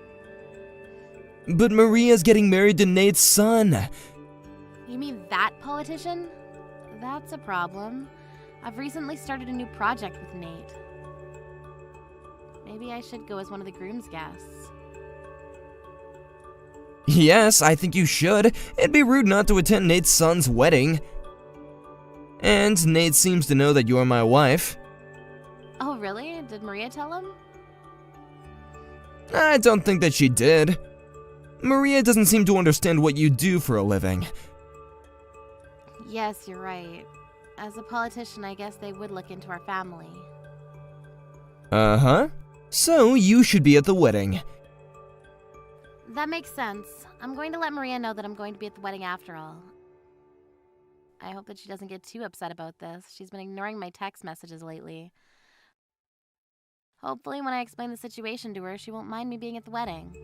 But Maria's getting married to Nate's son. You mean that politician? That's a problem. I've recently started a new project with Nate. Maybe I should go as one of the groom's guests. Yes, I think you should. It'd be rude not to attend Nate's son's wedding. And Nate seems to know that you're my wife. Oh, really? Did Maria tell him? I don't think that she did. Maria doesn't seem to understand what you do for a living. Yes, you're right. As a politician, I guess they would look into our family. Uh-huh. So, you should be at the wedding. That makes sense. I'm going to let Maria know that I'm going to be at the wedding after all. I hope that she doesn't get too upset about this. She's been ignoring my text messages lately. Hopefully, when I explain the situation to her, she won't mind me being at the wedding.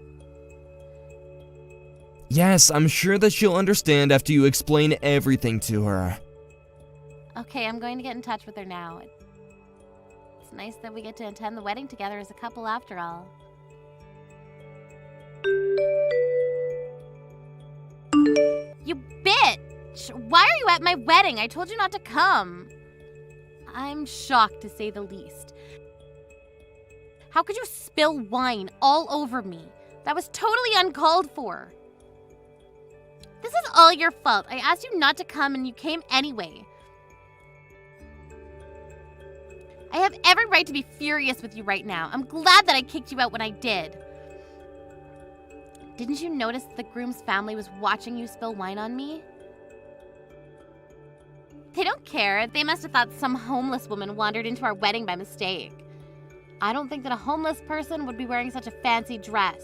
Yes, I'm sure that she'll understand after you explain everything to her. Okay, I'm going to get in touch with her now. It's nice that we get to attend the wedding together as a couple after all. You bitch! Why are you at my wedding? I told you not to come. I'm shocked, to say the least. How could you spill wine all over me? That was totally uncalled for. This is all your fault. I asked you not to come and you came anyway. I have every right to be furious with you right now. I'm glad that I kicked you out when I did. Didn't you notice that the groom's family was watching you spill wine on me? They don't care. They must have thought some homeless woman wandered into our wedding by mistake. I don't think that a homeless person would be wearing such a fancy dress.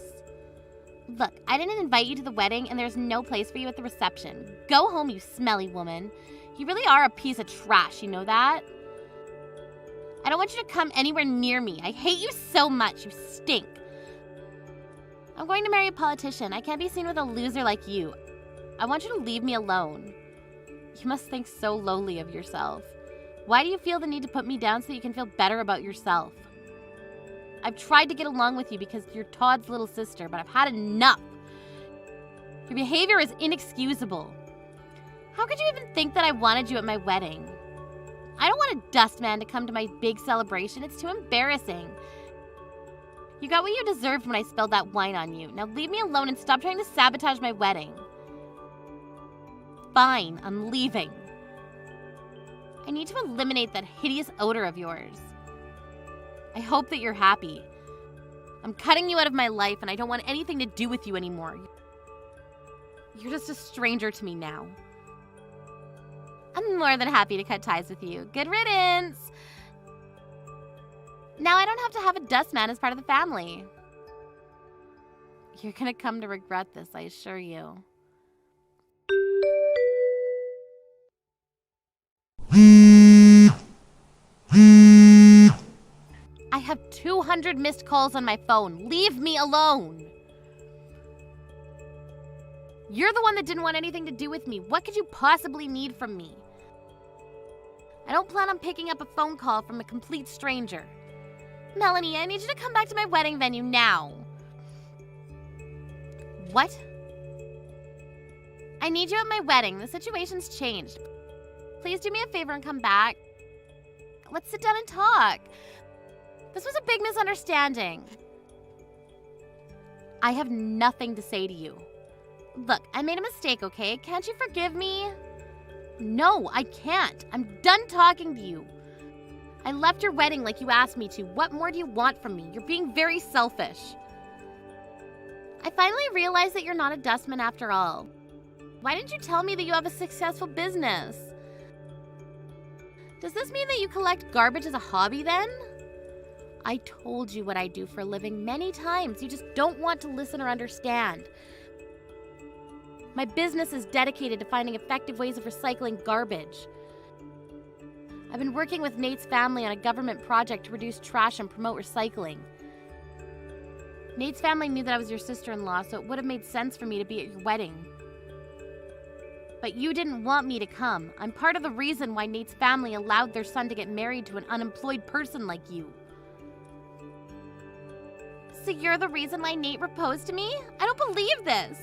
Look, I didn't invite you to the wedding, and there's no place for you at the reception. Go home, you smelly woman. You really are a piece of trash, you know that? I don't want you to come anywhere near me. I hate you so much. You stink. I'm going to marry a politician. I can't be seen with a loser like you. I want you to leave me alone. You must think so lowly of yourself. Why do you feel the need to put me down so you can feel better about yourself? I've tried to get along with you because you're Todd's little sister, but I've had enough. Your behavior is inexcusable. How could you even think that I wanted you at my wedding? I don't want a dustman to come to my big celebration. It's too embarrassing. You got what you deserved when I spilled that wine on you. Now leave me alone and stop trying to sabotage my wedding. Fine, I'm leaving. I need to eliminate that hideous odor of yours. I hope that you're happy. I'm cutting you out of my life and I don't want anything to do with you anymore. You're just a stranger to me now. I'm more than happy to cut ties with you. Good riddance! Now I don't have to have a dustman as part of the family. You're gonna come to regret this, I assure you. I have 200 missed calls on my phone. Leave me alone. You're the one that didn't want anything to do with me. What could you possibly need from me? I don't plan on picking up a phone call from a complete stranger. Melanie, I need you to come back to my wedding venue now. What? I need you at my wedding. The situation's changed. Please do me a favor and come back. Let's sit down and talk. This was a big misunderstanding. I have nothing to say to you. Look, I made a mistake, okay? Can't you forgive me? No, I can't. I'm done talking to you. I left your wedding like you asked me to. What more do you want from me? You're being very selfish. I finally realized that you're not a dustman after all. Why didn't you tell me that you have a successful business? Does this mean that you collect garbage as a hobby then? I told you what I do for a living many times. You just don't want to listen or understand. My business is dedicated to finding effective ways of recycling garbage. I've been working with Nate's family on a government project to reduce trash and promote recycling. Nate's family knew that I was your sister-in-law, so it would have made sense for me to be at your wedding. But you didn't want me to come. I'm part of the reason why Nate's family allowed their son to get married to an unemployed person like you. So you're the reason why Nate proposed to me? I don't believe this.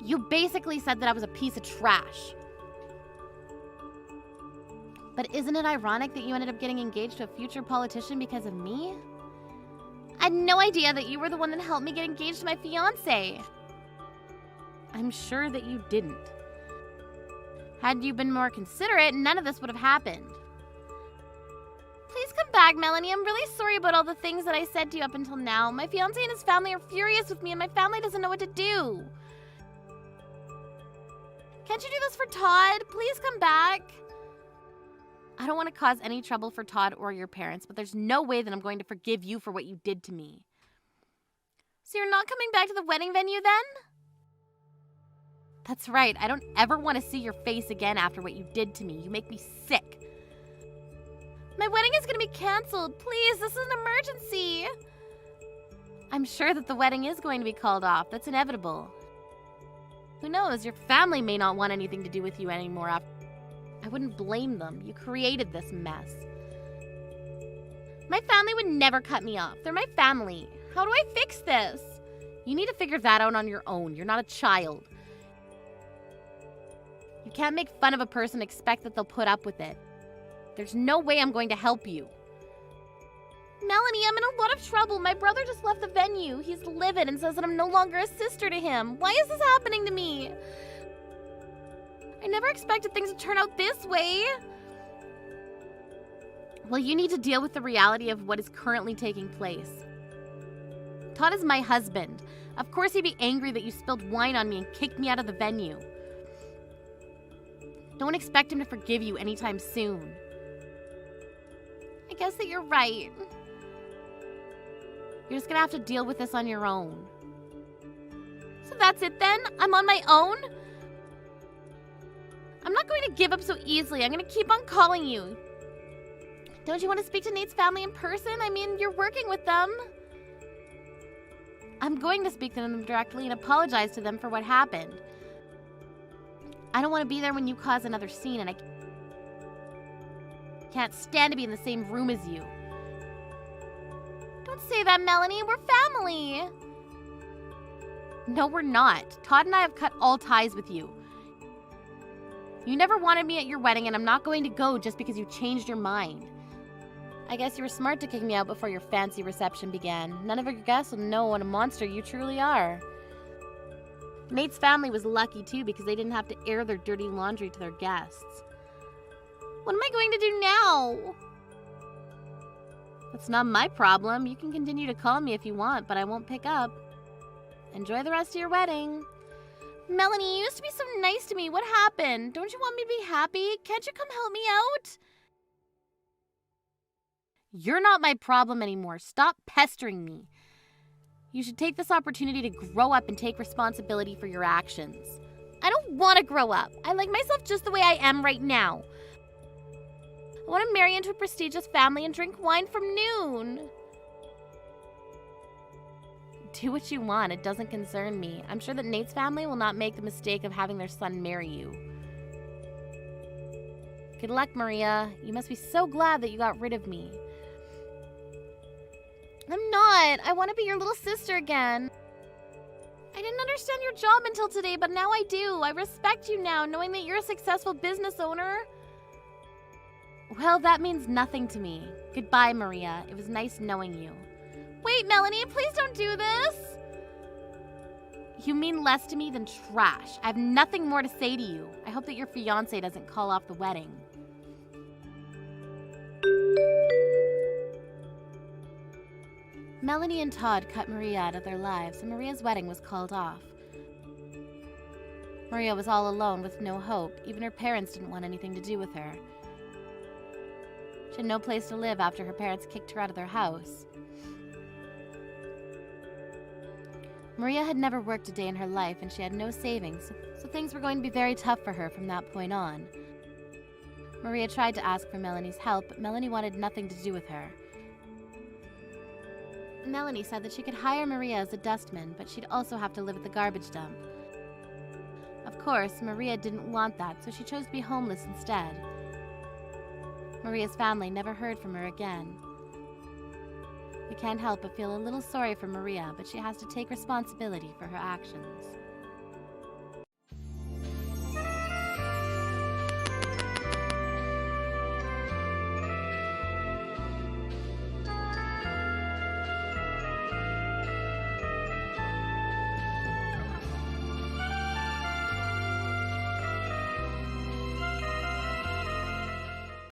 You basically said that I was a piece of trash. But isn't it ironic that you ended up getting engaged to a future politician because of me? I had no idea that you were the one that helped me get engaged to my fiancé. I'm sure that you didn't. Had you been more considerate, none of this would have happened. Please come back, Melanie. I'm really sorry about all the things that I said to you up until now. My fiancé and his family are furious with me, and my family doesn't know what to do. Can't you do this for Todd? Please come back. I don't want to cause any trouble for Todd or your parents, but there's no way that I'm going to forgive you for what you did to me. So you're not coming back to the wedding venue then? That's right. I don't ever want to see your face again after what you did to me. You make me sick. My wedding is going to be canceled. Please, this is an emergency. I'm sure that the wedding is going to be called off. That's inevitable. Who knows? Your family may not want anything to do with you anymore. I wouldn't blame them. You created this mess. My family would never cut me off. They're my family. How do I fix this? You need to figure that out on your own. You're not a child. You can't make fun of a person and expect that they'll put up with it. There's no way I'm going to help you. Melanie, I'm in a lot of trouble. My brother just left the venue. He's livid and says that I'm no longer a sister to him. Why is this happening to me? I never expected things to turn out this way. Well, you need to deal with the reality of what is currently taking place. Todd is my husband. Of course he'd be angry that you spilled wine on me and kicked me out of the venue. Don't expect him to forgive you anytime soon. I guess that you're right. You're just gonna have to deal with this on your own. So that's it then? I'm on my own? I'm not going to give up so easily. I'm gonna keep on calling you. Don't you want to speak to Nate's family in person? I mean, you're working with them. I'm going to speak to them directly and apologize to them for what happened. I don't want to be there when you cause another scene, and I can't stand to be in the same room as you. Don't say that, Melanie. We're family. No, we're not. Todd and I have cut all ties with you. You never wanted me at your wedding, and I'm not going to go just because you changed your mind. I guess you were smart to kick me out before your fancy reception began. None of your guests will know what a monster you truly are. Nate's family was lucky, too, because they didn't have to air their dirty laundry to their guests. What am I going to do now? That's not my problem. You can continue to call me if you want, but I won't pick up. Enjoy the rest of your wedding. Melanie, you used to be so nice to me. What happened? Don't you want me to be happy? Can't you come help me out? You're not my problem anymore. Stop pestering me. You should take this opportunity to grow up and take responsibility for your actions. I don't want to grow up. I like myself just the way I am right now. I want to marry into a prestigious family and drink wine from noon. Do what you want. It doesn't concern me. I'm sure that Nate's family will not make the mistake of having their son marry you. Good luck, Maria. You must be so glad that you got rid of me. I'm not. I want to be your little sister again. I didn't understand your job until today, but now I do. I respect you now, knowing that you're a successful business owner. Well, that means nothing to me. Goodbye, Maria. It was nice knowing you. Wait, Melanie, please don't do this. You mean less to me than trash. I have nothing more to say to you. I hope that your fiancé doesn't call off the wedding. Melanie and Todd cut Maria out of their lives, and Maria's wedding was called off. Maria was all alone with no hope. Even her parents didn't want anything to do with her. She had no place to live after her parents kicked her out of their house. Maria had never worked a day in her life, and she had no savings, so things were going to be very tough for her from that point on. Maria tried to ask for Melanie's help, but Melanie wanted nothing to do with her. Melanie said that she could hire Maria as a dustman, but she'd also have to live at the garbage dump. Of course, Maria didn't want that, so she chose to be homeless instead. Maria's family never heard from her again. We can't help but feel a little sorry for Maria, but she has to take responsibility for her actions.